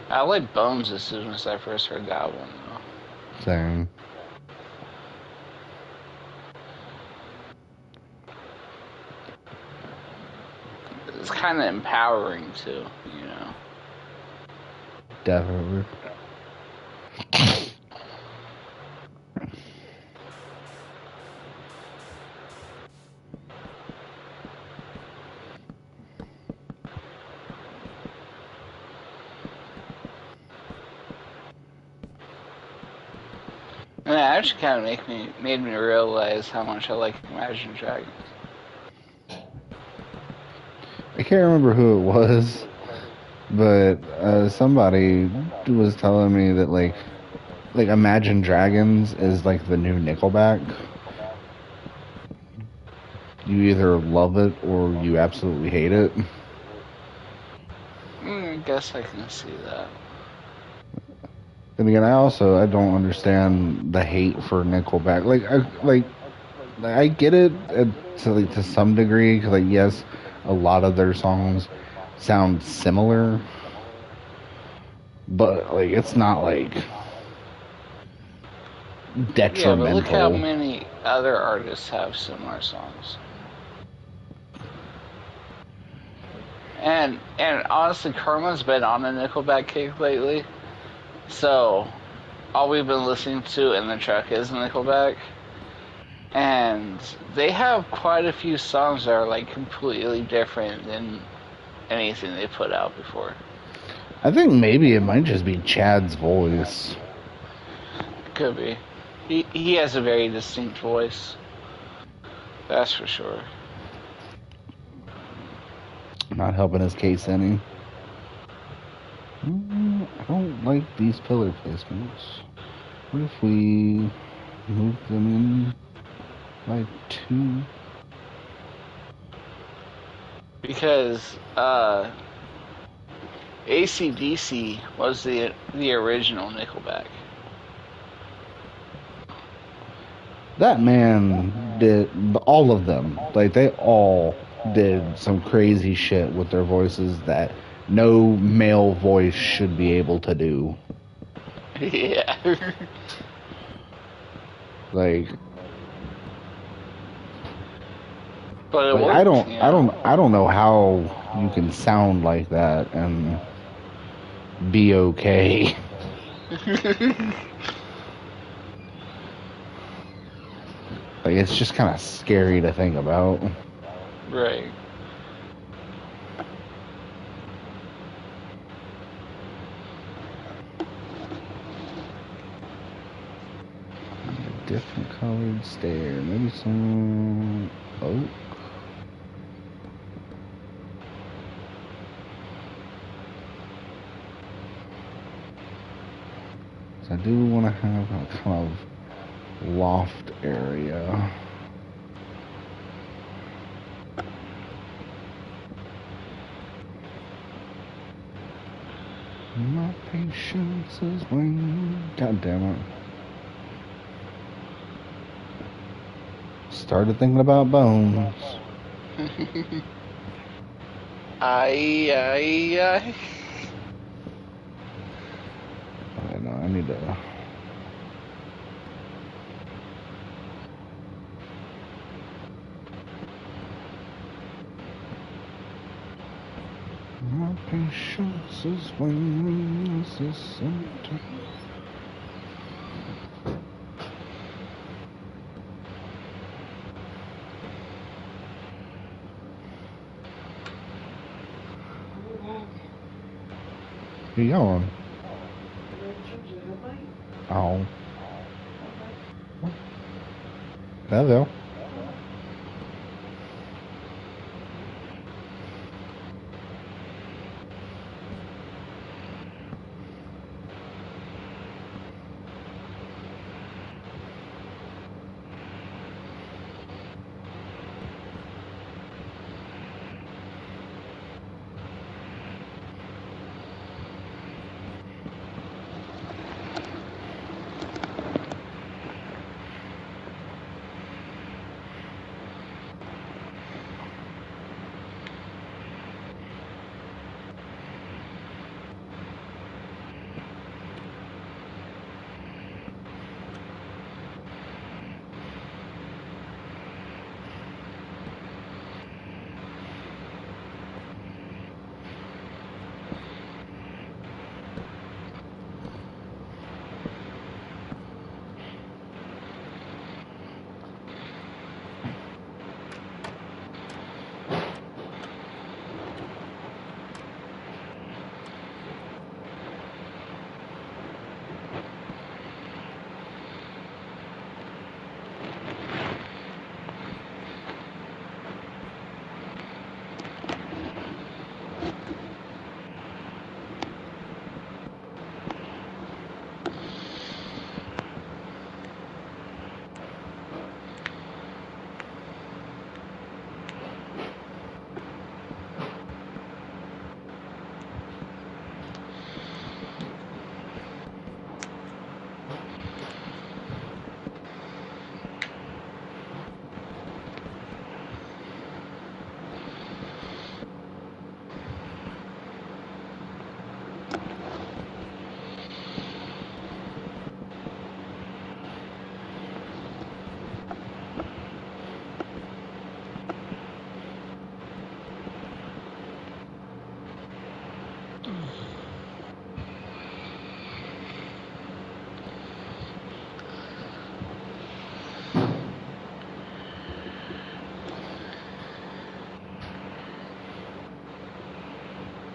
I liked Bones as soon as I first heard that one, though. Same. It's kind of empowering, too, Definitely. And it actually kind of made me realize how much I like Imagine Dragons. I can't remember who it was, but somebody was telling me that like Imagine Dragons is like the new Nickelback. You either love it or you absolutely hate it. I guess I can see that. Then again, I don't understand the hate for Nickelback. I get it to some degree. 'Cause, like yes, a lot of their songs sound similar, but like it's not like Yeah, but look how detrimental. many other artists have similar songs. And honestly, Karma's been on a Nickelback kick lately. So all we've been listening to in the truck is Nickelback. And they have quite a few songs that are like completely different than anything they put out before. I think maybe it might just be Chad's voice. Could be. He has a very distinct voice. That's for sure. Not helping his case any. I don't like these pillar placements. What if we move them in by 2? Because AC/DC was the original Nickelback. That man did all of them. Like they all did some crazy shit with their voices that no male voice should be able to do. Yeah. Like, But it like worked, you know? I don't know how you can sound like that and be okay. Like it's just kind of scary to think about. Right. A different colored stair, maybe some oak. So I do want to have a kind of loft area. My patience is waning. God damn it. Started thinking about bones. I. I know, I need to. My patience is waning. Is this something? Who you on? Oh. Hello.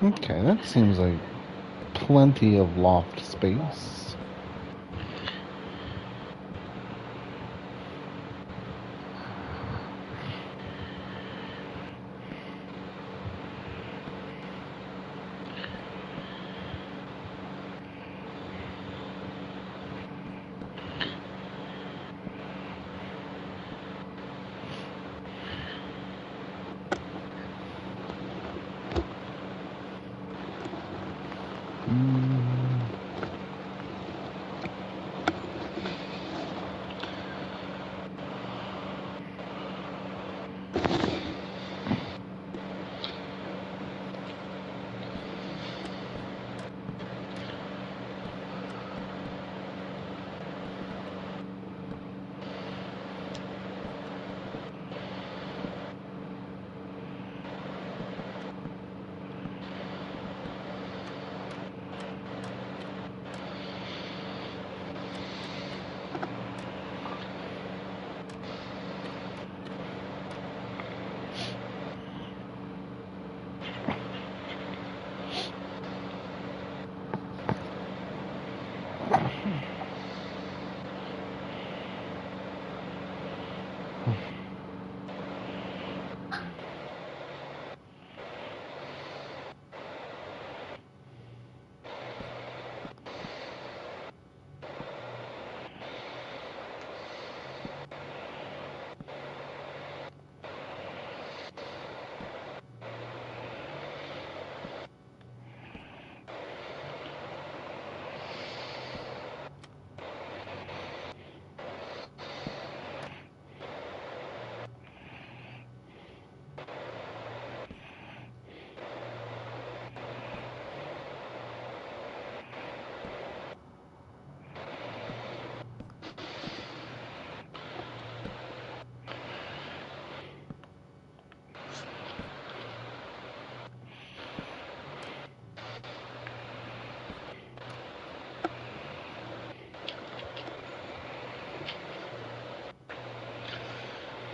Okay, that seems like plenty of loft space.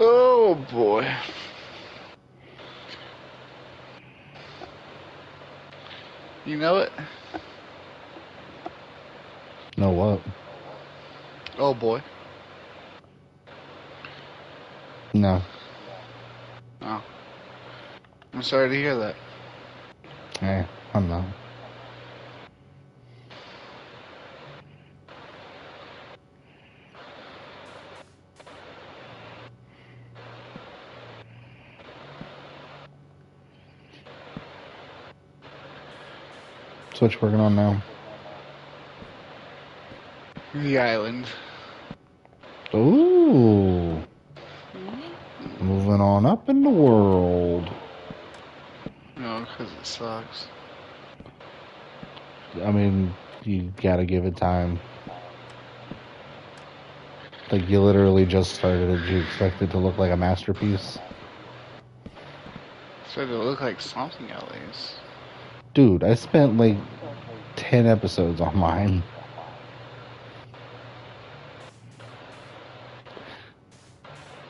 Oh boy. You know it? Know what? Oh boy. No. Oh. I'm sorry to hear that. Hey, I'm not. So what you working on now? The island. Ooh. Moving on up in the world. No, because it sucks. I mean, you gotta give it time. Like, you literally just started it. You expect it to look like a masterpiece? So to look like something at least. Dude, I spent like 10 episodes on mine.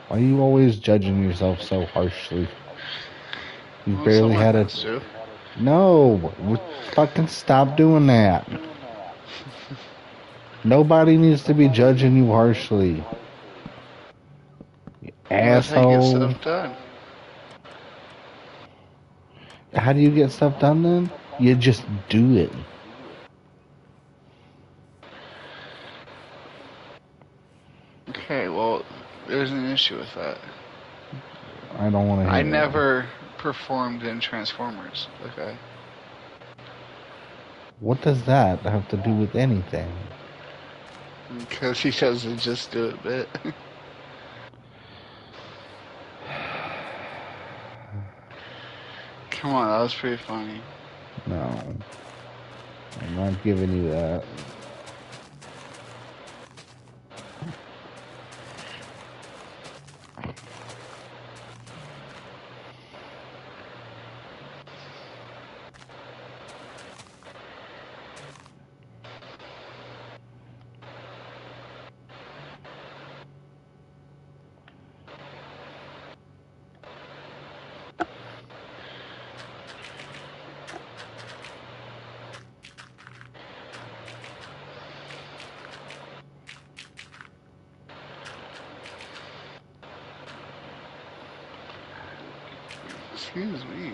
Why are you always judging yourself so harshly? You've Well, barely someone had a... has to. No! Fucking stop doing that. Nobody needs to be judging you harshly. Well, that's how you get Asshole. stuff done. How do you get stuff done then? You just do it. Okay, well, there's an issue with that. I don't want to I hear it. never performed in Transformers. Okay. What does that have to do with anything? Because he does the just do it bit. Come on, that was pretty funny. No. I'm not giving you that. Excuse me.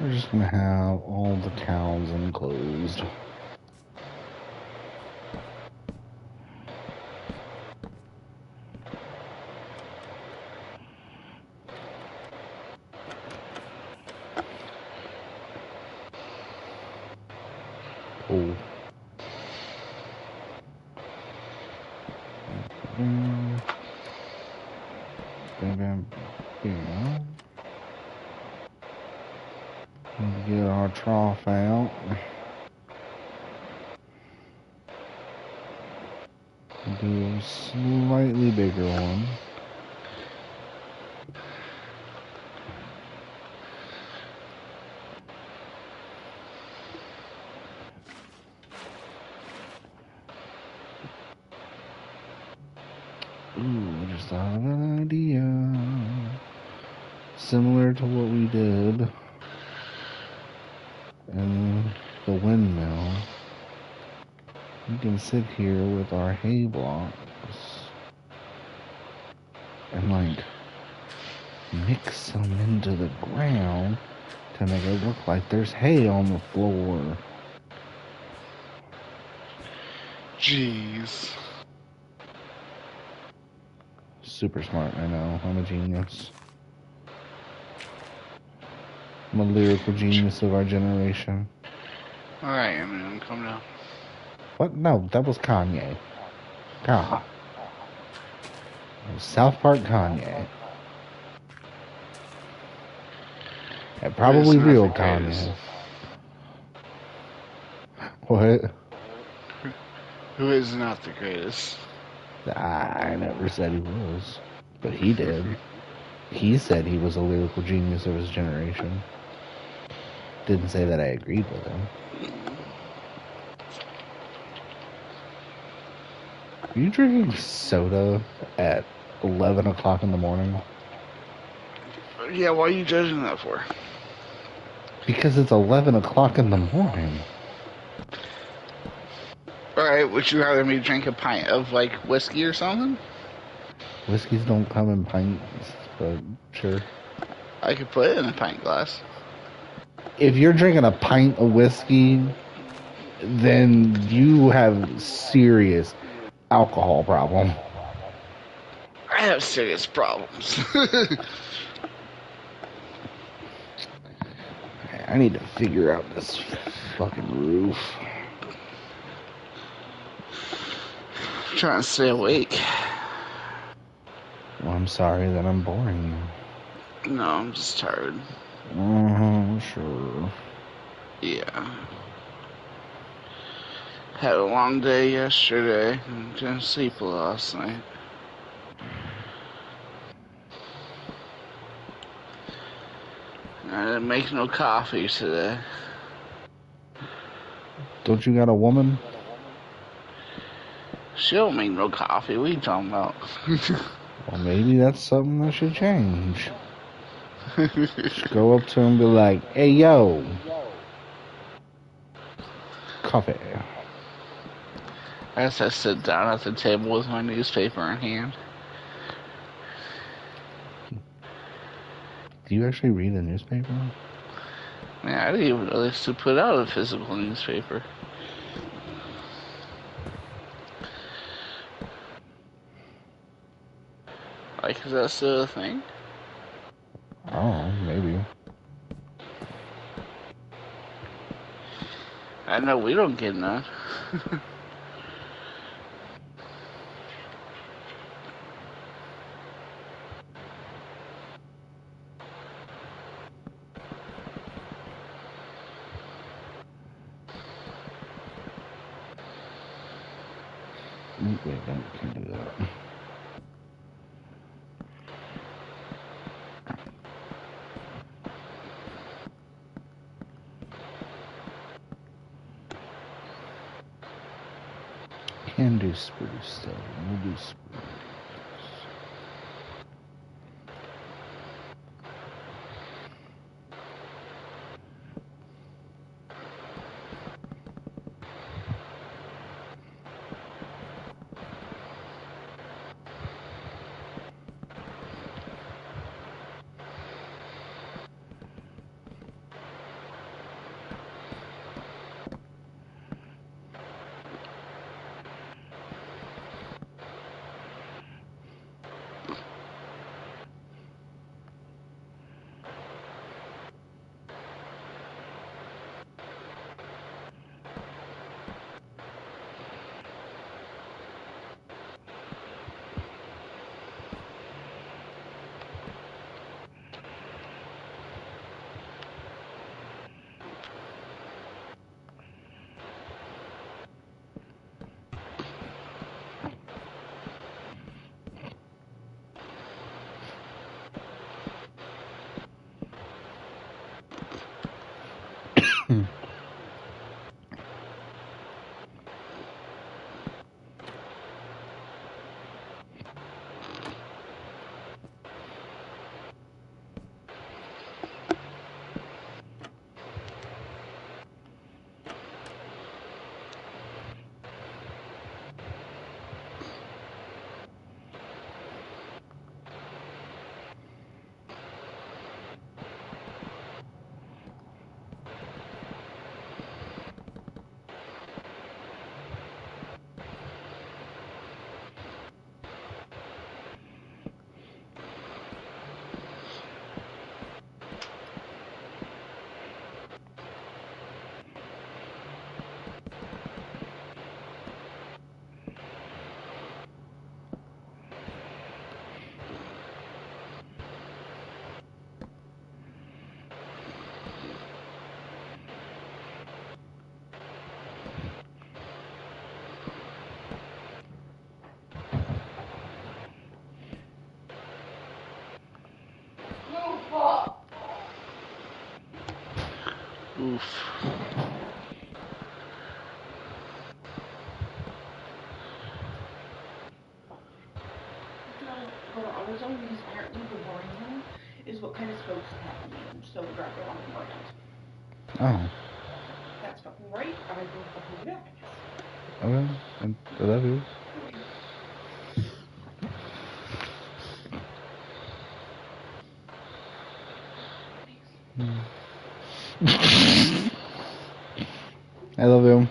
We're just gonna have all the towns enclosed. Oh. Bam, bam, bam, bam. Get our trough out. Do a slightly bigger one. Ooh, I just thought of an idea. Similar to what we did in the windmill. We can sit here with our hay blocks and like mix them into the ground to make it look like there's hay on the floor. Jeez. Super smart, I know. I'm a genius. I'm a lyrical genius of our generation. Alright, Eminem, come down. What? No, that was Kanye. God. South Park Kanye. And probably real Kanye. What? Who is not the greatest? I never said he was. But he did. He said he was a lyrical genius of his generation. Didn't say that I agreed with him. Are you drinking soda at 11 o'clock in the morning? Yeah, why are you judging that for? Because it's 11 o'clock in the morning. Alright, would you rather me drink a pint of, like, whiskey or something? Whiskeys don't come in pints, but sure. I could put it in a pint glass. If you're drinking a pint of whiskey, then you have serious alcohol problem. I have serious problems. I need to figure out this fucking roof. I'm trying to stay awake. Well, I'm sorry that I'm boring you. No, I'm just tired. Sure. Yeah. Had a long day yesterday and didn't sleep last night. I didn't make no coffee today. Don't you got a woman? She don't make no coffee. What are you talking about? Well, maybe that's something that should change. Just go up to him and be like, hey, yo. Coffee. As I sit down at the table with my newspaper in hand. Do you actually read a newspaper? Man, I didn't even know they used to put out a physical newspaper. Like, is that still a thing? Oh, maybe. I know we don't get none. Wait, I can do that. Can do spruce though. We'll do spruce. Oof. Go to AutoZone because apparently the brand is what kind of smokes the puppy, so we'd rather go on the brand. Oh. That's fucking right. I will fucking do that. Okay. I love you. I love you.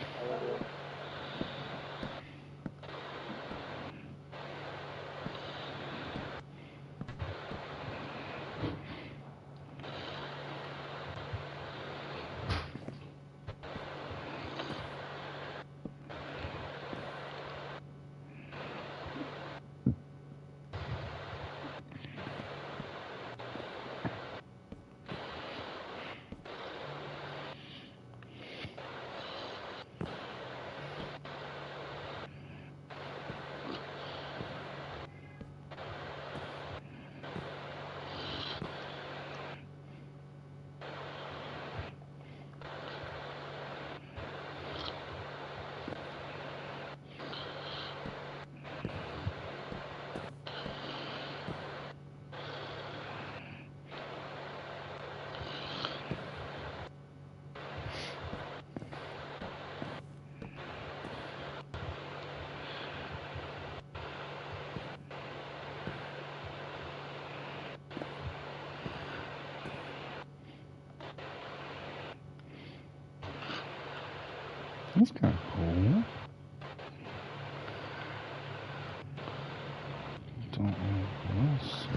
That's kind of cool. Don't know what else.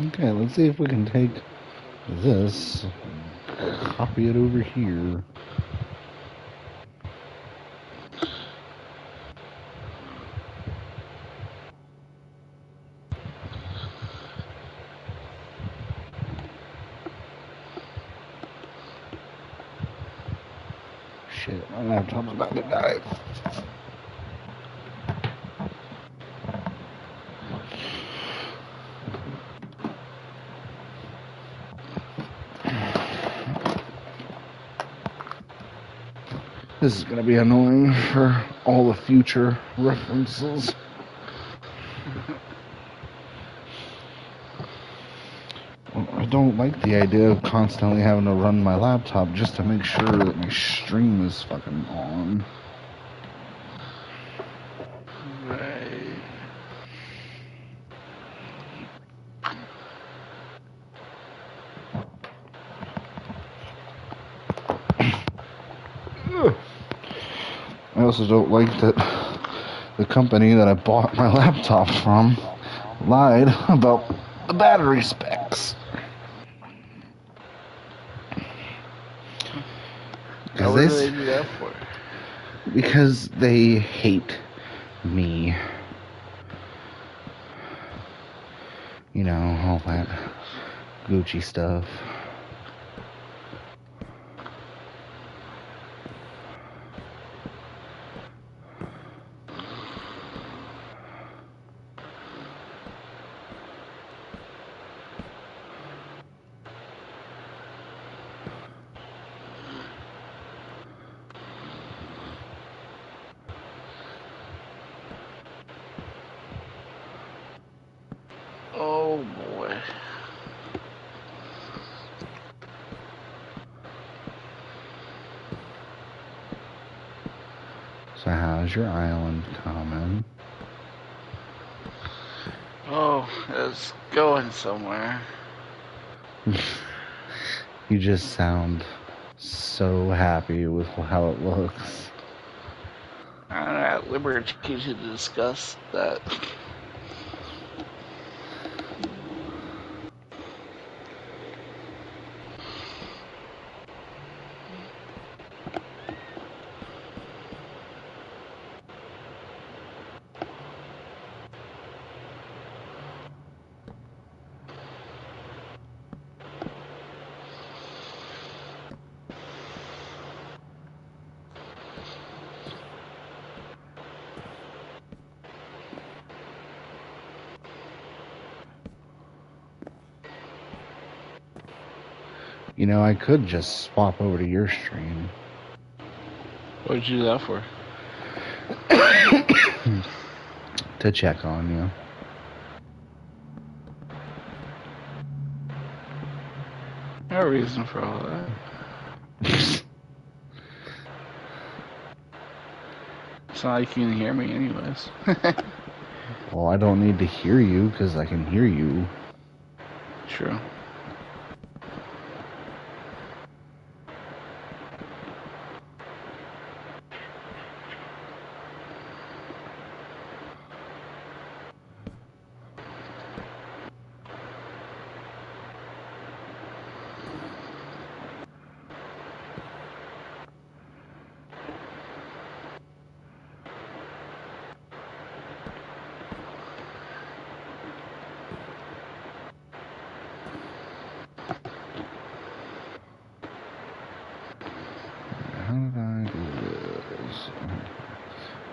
Okay, let's see if we can take this, copy it over here. Shit, my laptop's about to die. This is gonna be annoying for all the future references. I don't like the idea of constantly having to run my laptop just to make sure that my stream is fucking on. Right. I also don't like that the company that I bought my laptop from lied about the battery specs. What do they do that for? Because they hate me. You know, all that Gucci stuff. Oh boy. So how's your island coming? Oh, it's going somewhere. You just sound so happy with how it looks. I'm not at liberty to discuss that. You know, I could just swap over to your stream. What'd you do that for? To check on you. No reason for all that. It's not like you can hear me anyways. Well, I don't need to hear you because I can hear you. True. How did I do this?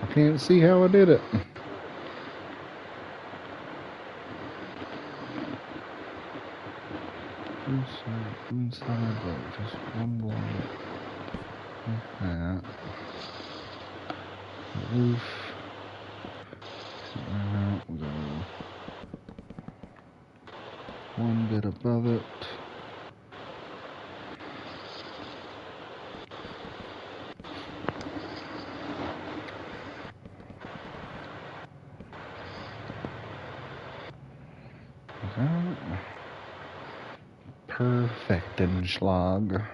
I can't see how I did it. Inside, but just one block. Like that. Roof. We go one bit above it. Perfektenschlag.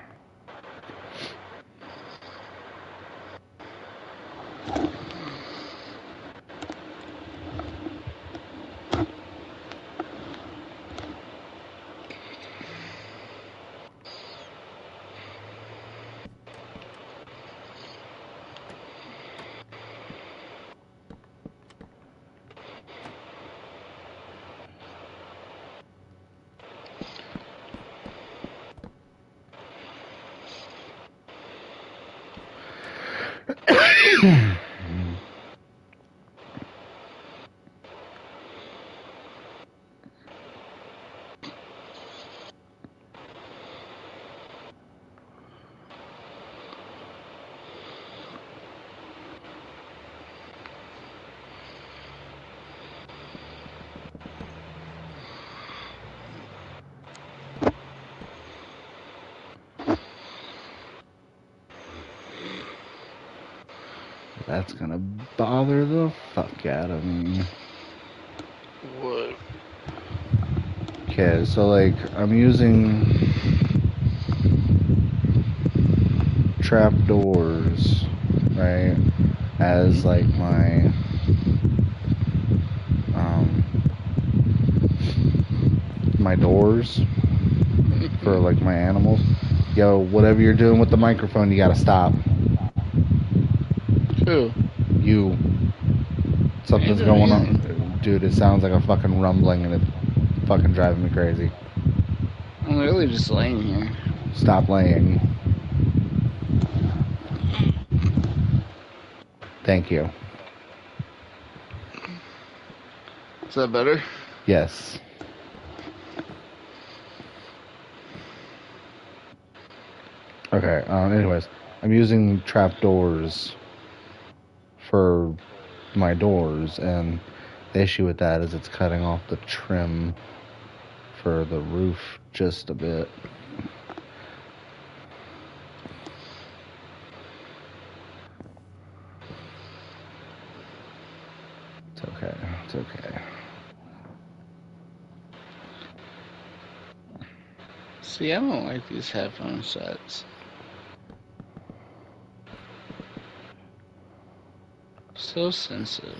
That's gonna bother the fuck out of me. What? Okay, so like I'm using trapdoors, right, as like my doors for like my animals. Yo, whatever you're doing with the microphone, you gotta stop. Who? You. Something's Ain't doing going anything. on. Dude, it sounds like a fucking rumbling and it's fucking driving me crazy. I'm literally just laying here. Stop laying. Thank you. Is that better? Yes. Okay, anyways, I'm using trapdoors for my doors, and the issue with that is it's cutting off the trim for the roof just a bit. It's okay. It's okay. See, I don't like these headphone sets. So sensitive.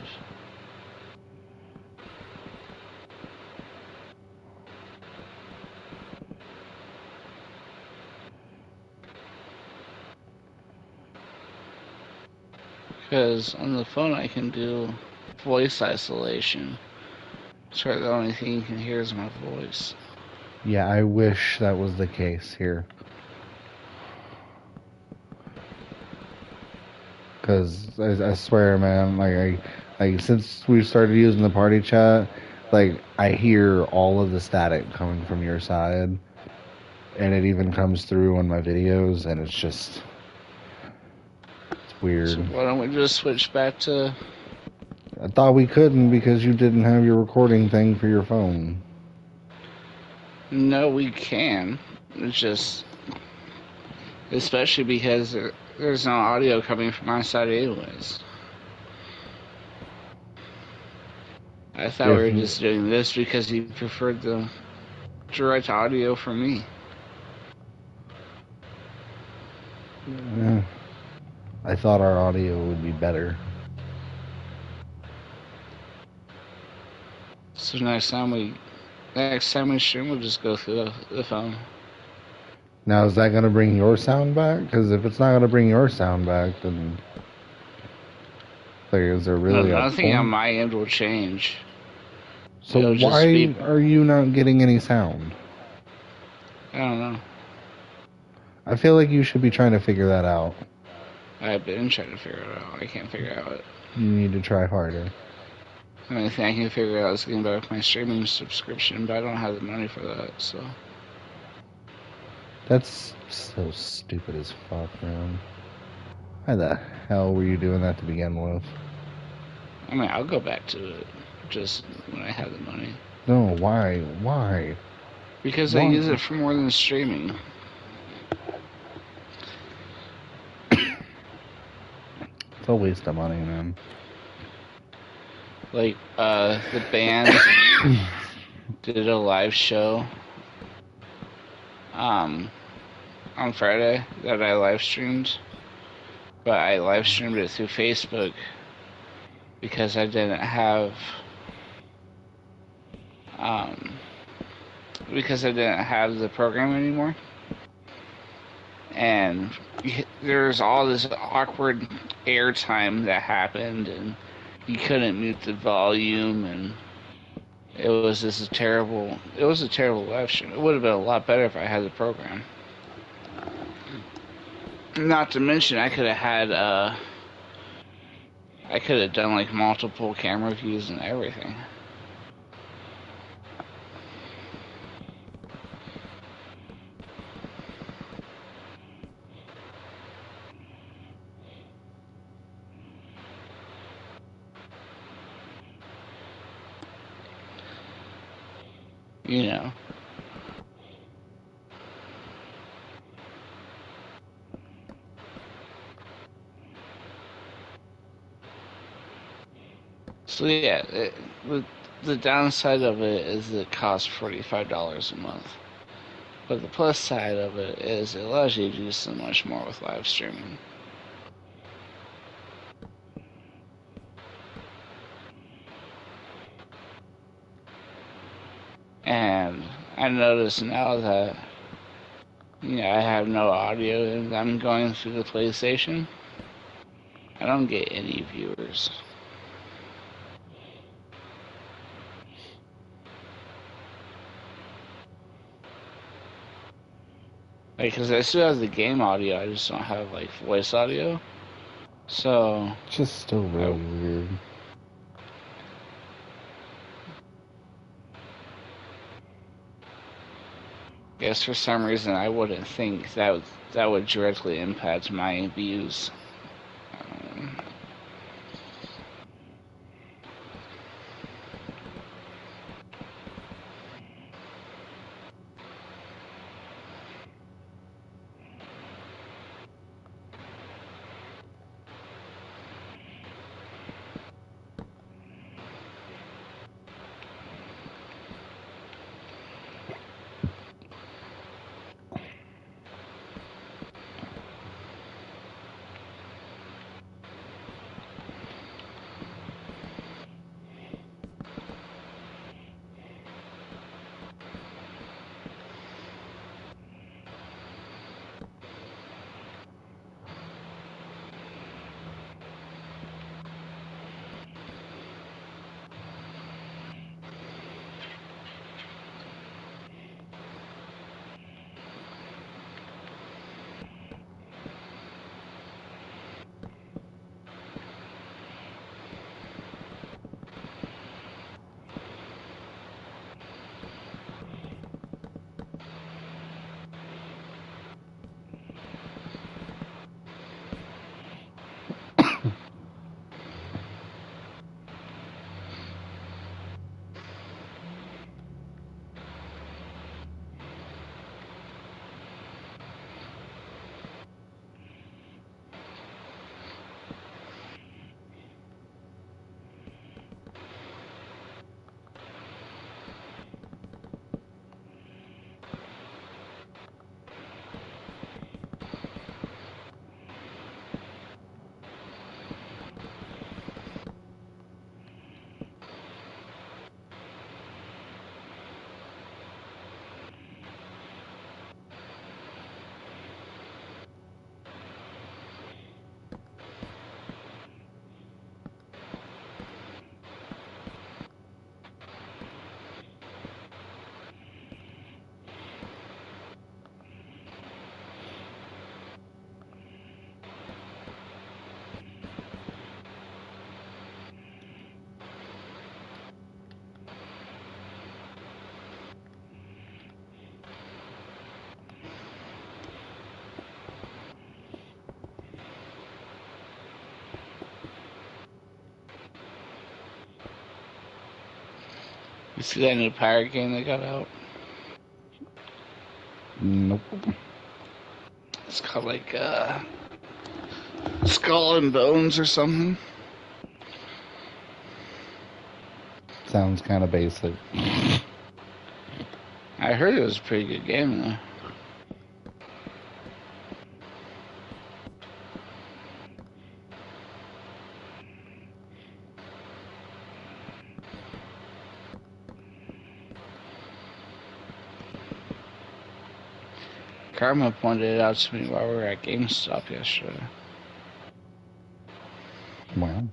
Because on the phone I can do voice isolation. So the only thing you can hear is my voice. Yeah, I wish that was the case here. Because I swear, man, like since we started using the party chat, like I hear all of the static coming from your side, and it even comes through on my videos, and it's just it's weird. So why don't we just switch back to... I thought we couldn't because you didn't have your recording thing for your phone. No, we can. It's just... Especially because there's no audio coming from my side anyways. I thought we were just doing this because you preferred the direct audio from me. Yeah. I thought our audio would be better. So next time we stream, we'll just go through the phone. Now, is that going to bring your sound back? Because if it's not going to bring your sound back, then like, is there really a nothing point? on my end will change. So why are you not getting any sound? I don't know. I feel like you should be trying to figure that out. I've been trying to figure it out. I can't figure it out. You need to try harder. The only thing I can figure out is getting back my streaming subscription, but I don't have the money for that, so... That's so stupid as fuck, man. Why the hell were you doing that to begin with? I mean, I'll go back to it, just when I have the money. No, why? Why? Because I use it for more than streaming. It's a waste of money, man. Like, the band did a live show on Friday that I live streamed, but I live streamed it through Facebook because I didn't have the program anymore, and there's all this awkward airtime that happened, and you couldn't mute the volume, and it was a terrible live stream. It would have been a lot better if I had the program. Not to mention, I could have had I could have done like multiple camera views and everything. You know. So yeah, the downside of it is it costs $45 a month. But the plus side of it is it allows you to do so much more with live streaming. And I notice now that, I have no audio and I'm going through the PlayStation, I don't get any viewers. Like, because I still have the game audio, I just don't have, like, voice audio. So... It's just still really weird. I guess for some reason I wouldn't think that would directly impact my views. You see that new pirate game that got out? Nope. It's called like Skull and Bones or something. Sounds kind of basic. I heard it was a pretty good game though. Karma pointed it out to me while we were at GameStop yesterday. Wow.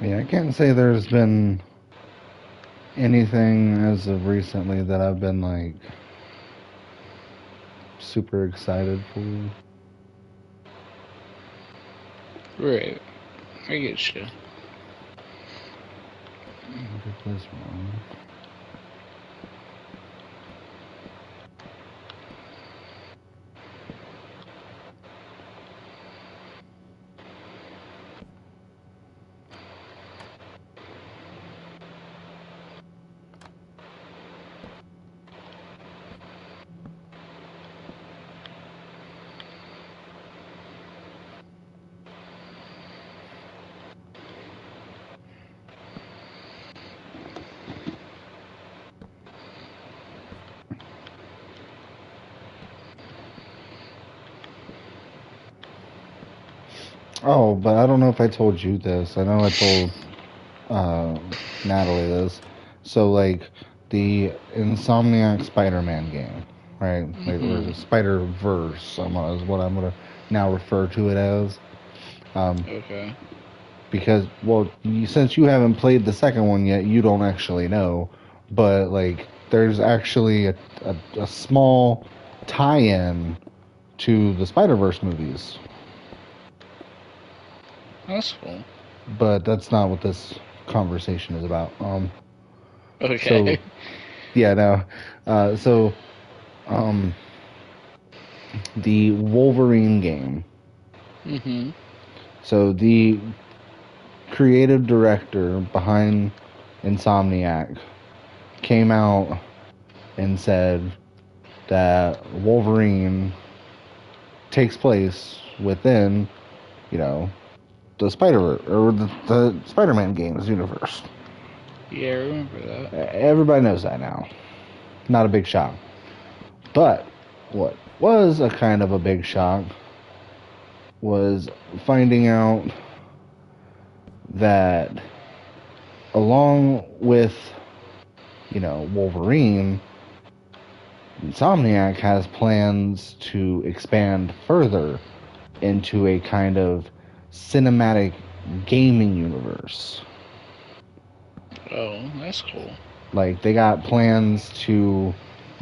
Yeah, I can't say there's been anything as of recently that I've been like super excited for. Right. I get you. Get this wrong. Oh, but I don't know if I told you this. I know I told uh, Natalie this. So, like, the Insomniac Spider-Man game, right? Like, or the Spider-Verse is what I'm gonna now refer to it as. Okay. Because, well, since you haven't played the second one yet, you don't actually know. But, like, there's actually a small tie-in to the Spider-Verse movies. That's cool. But that's not what this conversation is about. So Okay. yeah, no. So um, the Wolverine game. Mm-hmm. So the creative director behind Insomniac came out and said that Wolverine takes place within, you know, the the Spider-Man games universe. Yeah, I remember that. Everybody knows that now. Not a big shock. But what was a kind of a big shock was finding out that along with, Wolverine, Insomniac has plans to expand further into a kind of cinematic gaming universe. Oh, that's cool. Like, they got plans to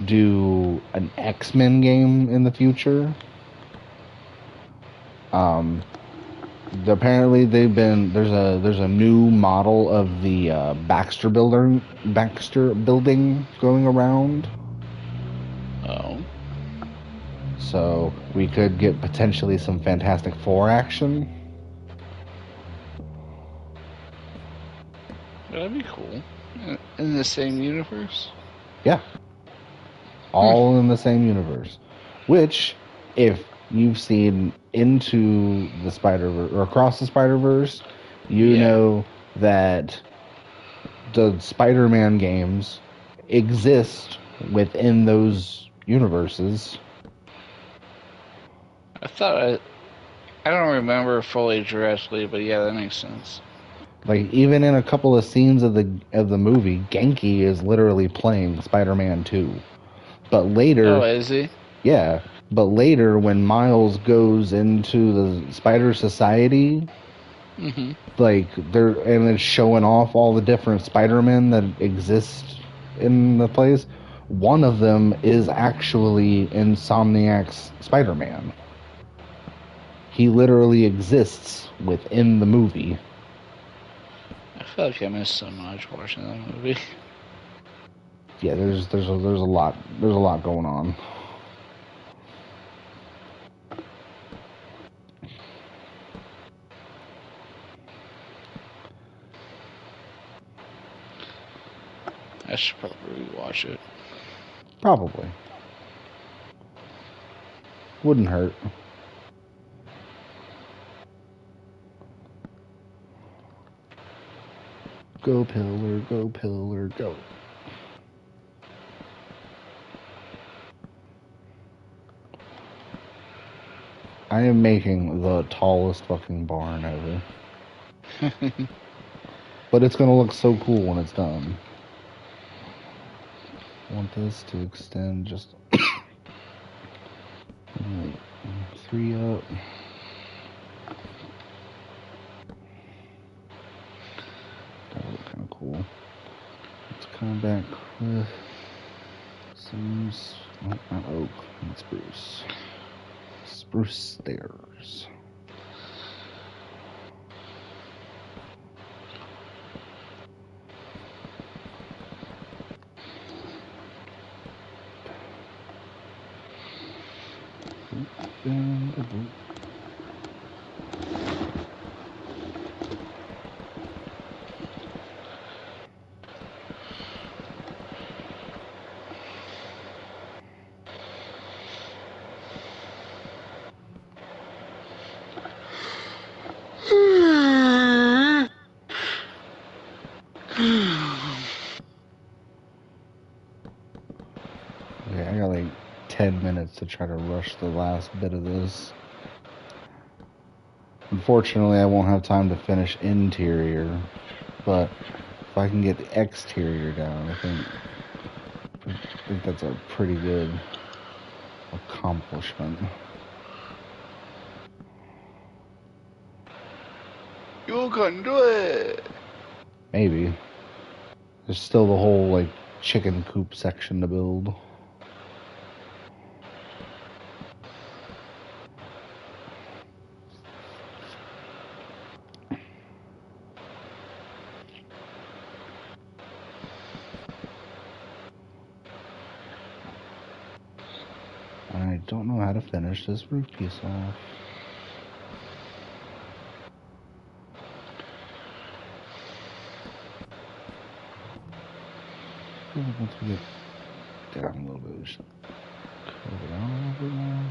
do an X-Men game in the future. Apparently there's a new model of the Baxter building going around. Oh. So we could get potentially some Fantastic Four action. That'd be cool. In the same universe? Yeah, Hmm. all in the same universe. Which, if you've seen into the Spider-Verse or across the Spider-Verse, you Yeah. know that the Spider-Man games exist within those universes. I don't remember fully directly, but yeah, that makes sense. Like, even in a couple of scenes of the movie, Genki is literally playing Spider-Man 2. But Oh, later, is he? yeah, but later when Miles goes into the Spider Society, Mm-hmm. like and it's showing off all the different Spider-Men that exist in the place. One of them is actually Insomniac's Spider-Man. He literally exists within the movie. I feel like I missed so much watching that movie. Yeah, there's a lot going on. I should probably rewatch it. Probably wouldn't hurt. Go pillar, go pillar, go. I am making the tallest fucking barn ever. But it's gonna look so cool when it's done. I want this to extend just like 3 up. cool. Let's come back with some, not oak, and spruce. Spruce stairs. Okay, I got like 10 minutes to try to rush the last bit of this. Unfortunately, I won't have time to finish interior, but if I can get the exterior down, I think that's a pretty good accomplishment. You can do it! Maybe. There's still the whole, like, chicken coop section to build. I don't know how to finish this roof piece off. Once we get down a little bit, we should curve it out a little bit more.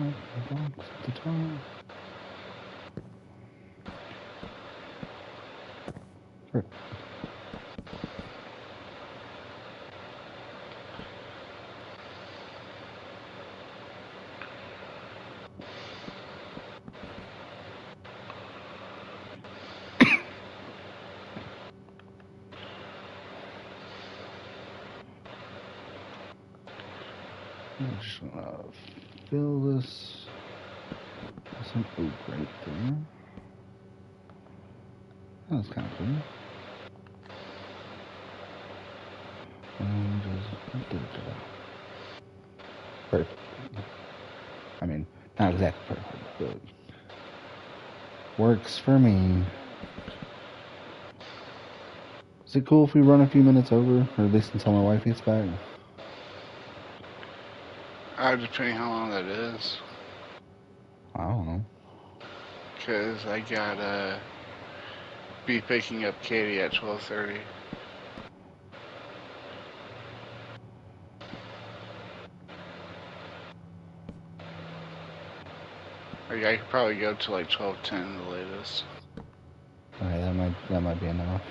At the top. Perfect. I'm just gonna fill this with some oak right there. That's kind of cool. And just perfect. I mean, not exactly perfect, but works for me. Is it cool if we run a few minutes over, or at least until my wife gets back? Depending how long that is. I don't know. Because I gotta be picking up Katie at 12:30. Like I could probably go to like 12:10 the latest. Alright, that might be enough.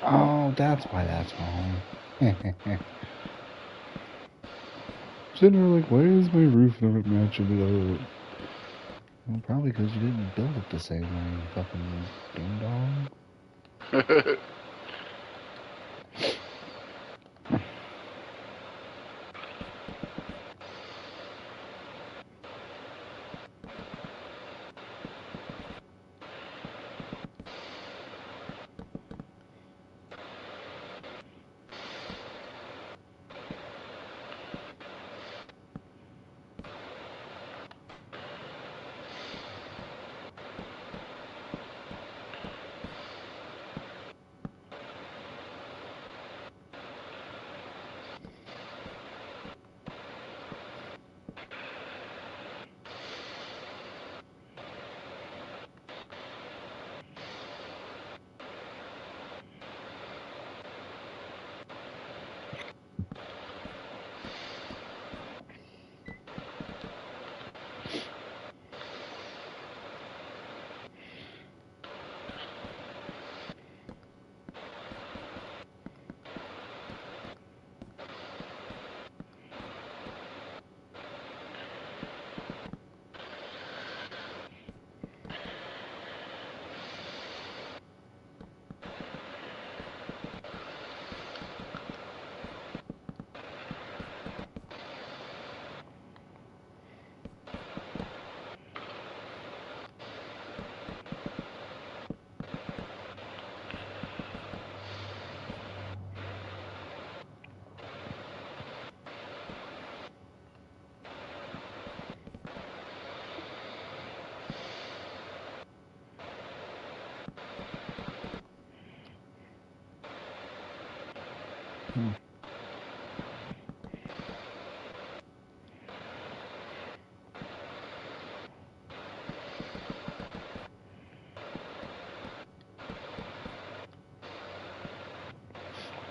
Oh, that's why that's wrong. Sitting there like, why is my roof not matching it up? Well, probably because you didn't build it the same way, you fucking ding dong.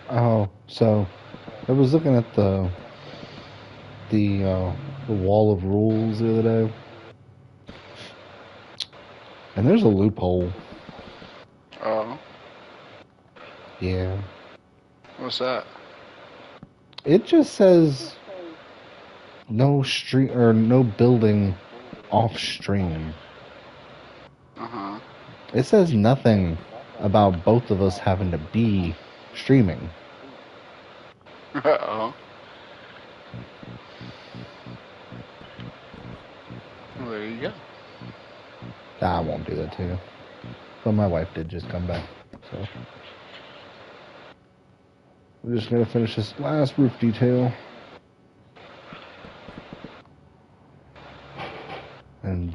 Oh, so I was looking at the wall of rules the other day, and there's a loophole. Oh, Yeah, what's that? it just says no street or no building off stream. Uh-huh. It says nothing about both of us having to be streaming. Uh-oh. Well, there you go. I won't do that to you. But my wife did just come back, so we're just gonna finish this last roof detail. And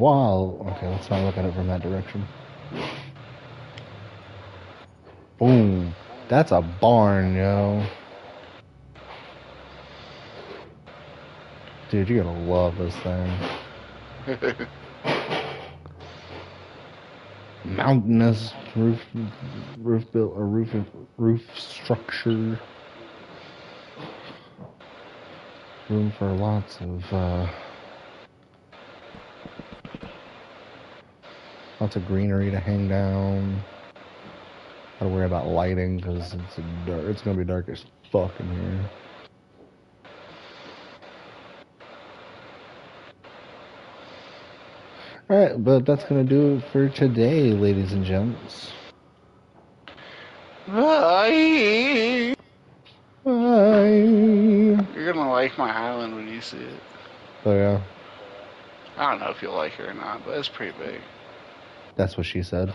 okay, let's not look at it from that direction. Boom. That's a barn, yo. Dude, you're gonna love this thing. Mountainous roof structure. Room for lots of greenery to hang down. Gotta worry about lighting because it's gonna be dark as fuck in here. Alright, but that's gonna do it for today, ladies and gents. Bye. Bye. You're gonna like my island when you see it. Oh yeah. I don't know if you'll like it or not, but it's pretty big. That's what she said.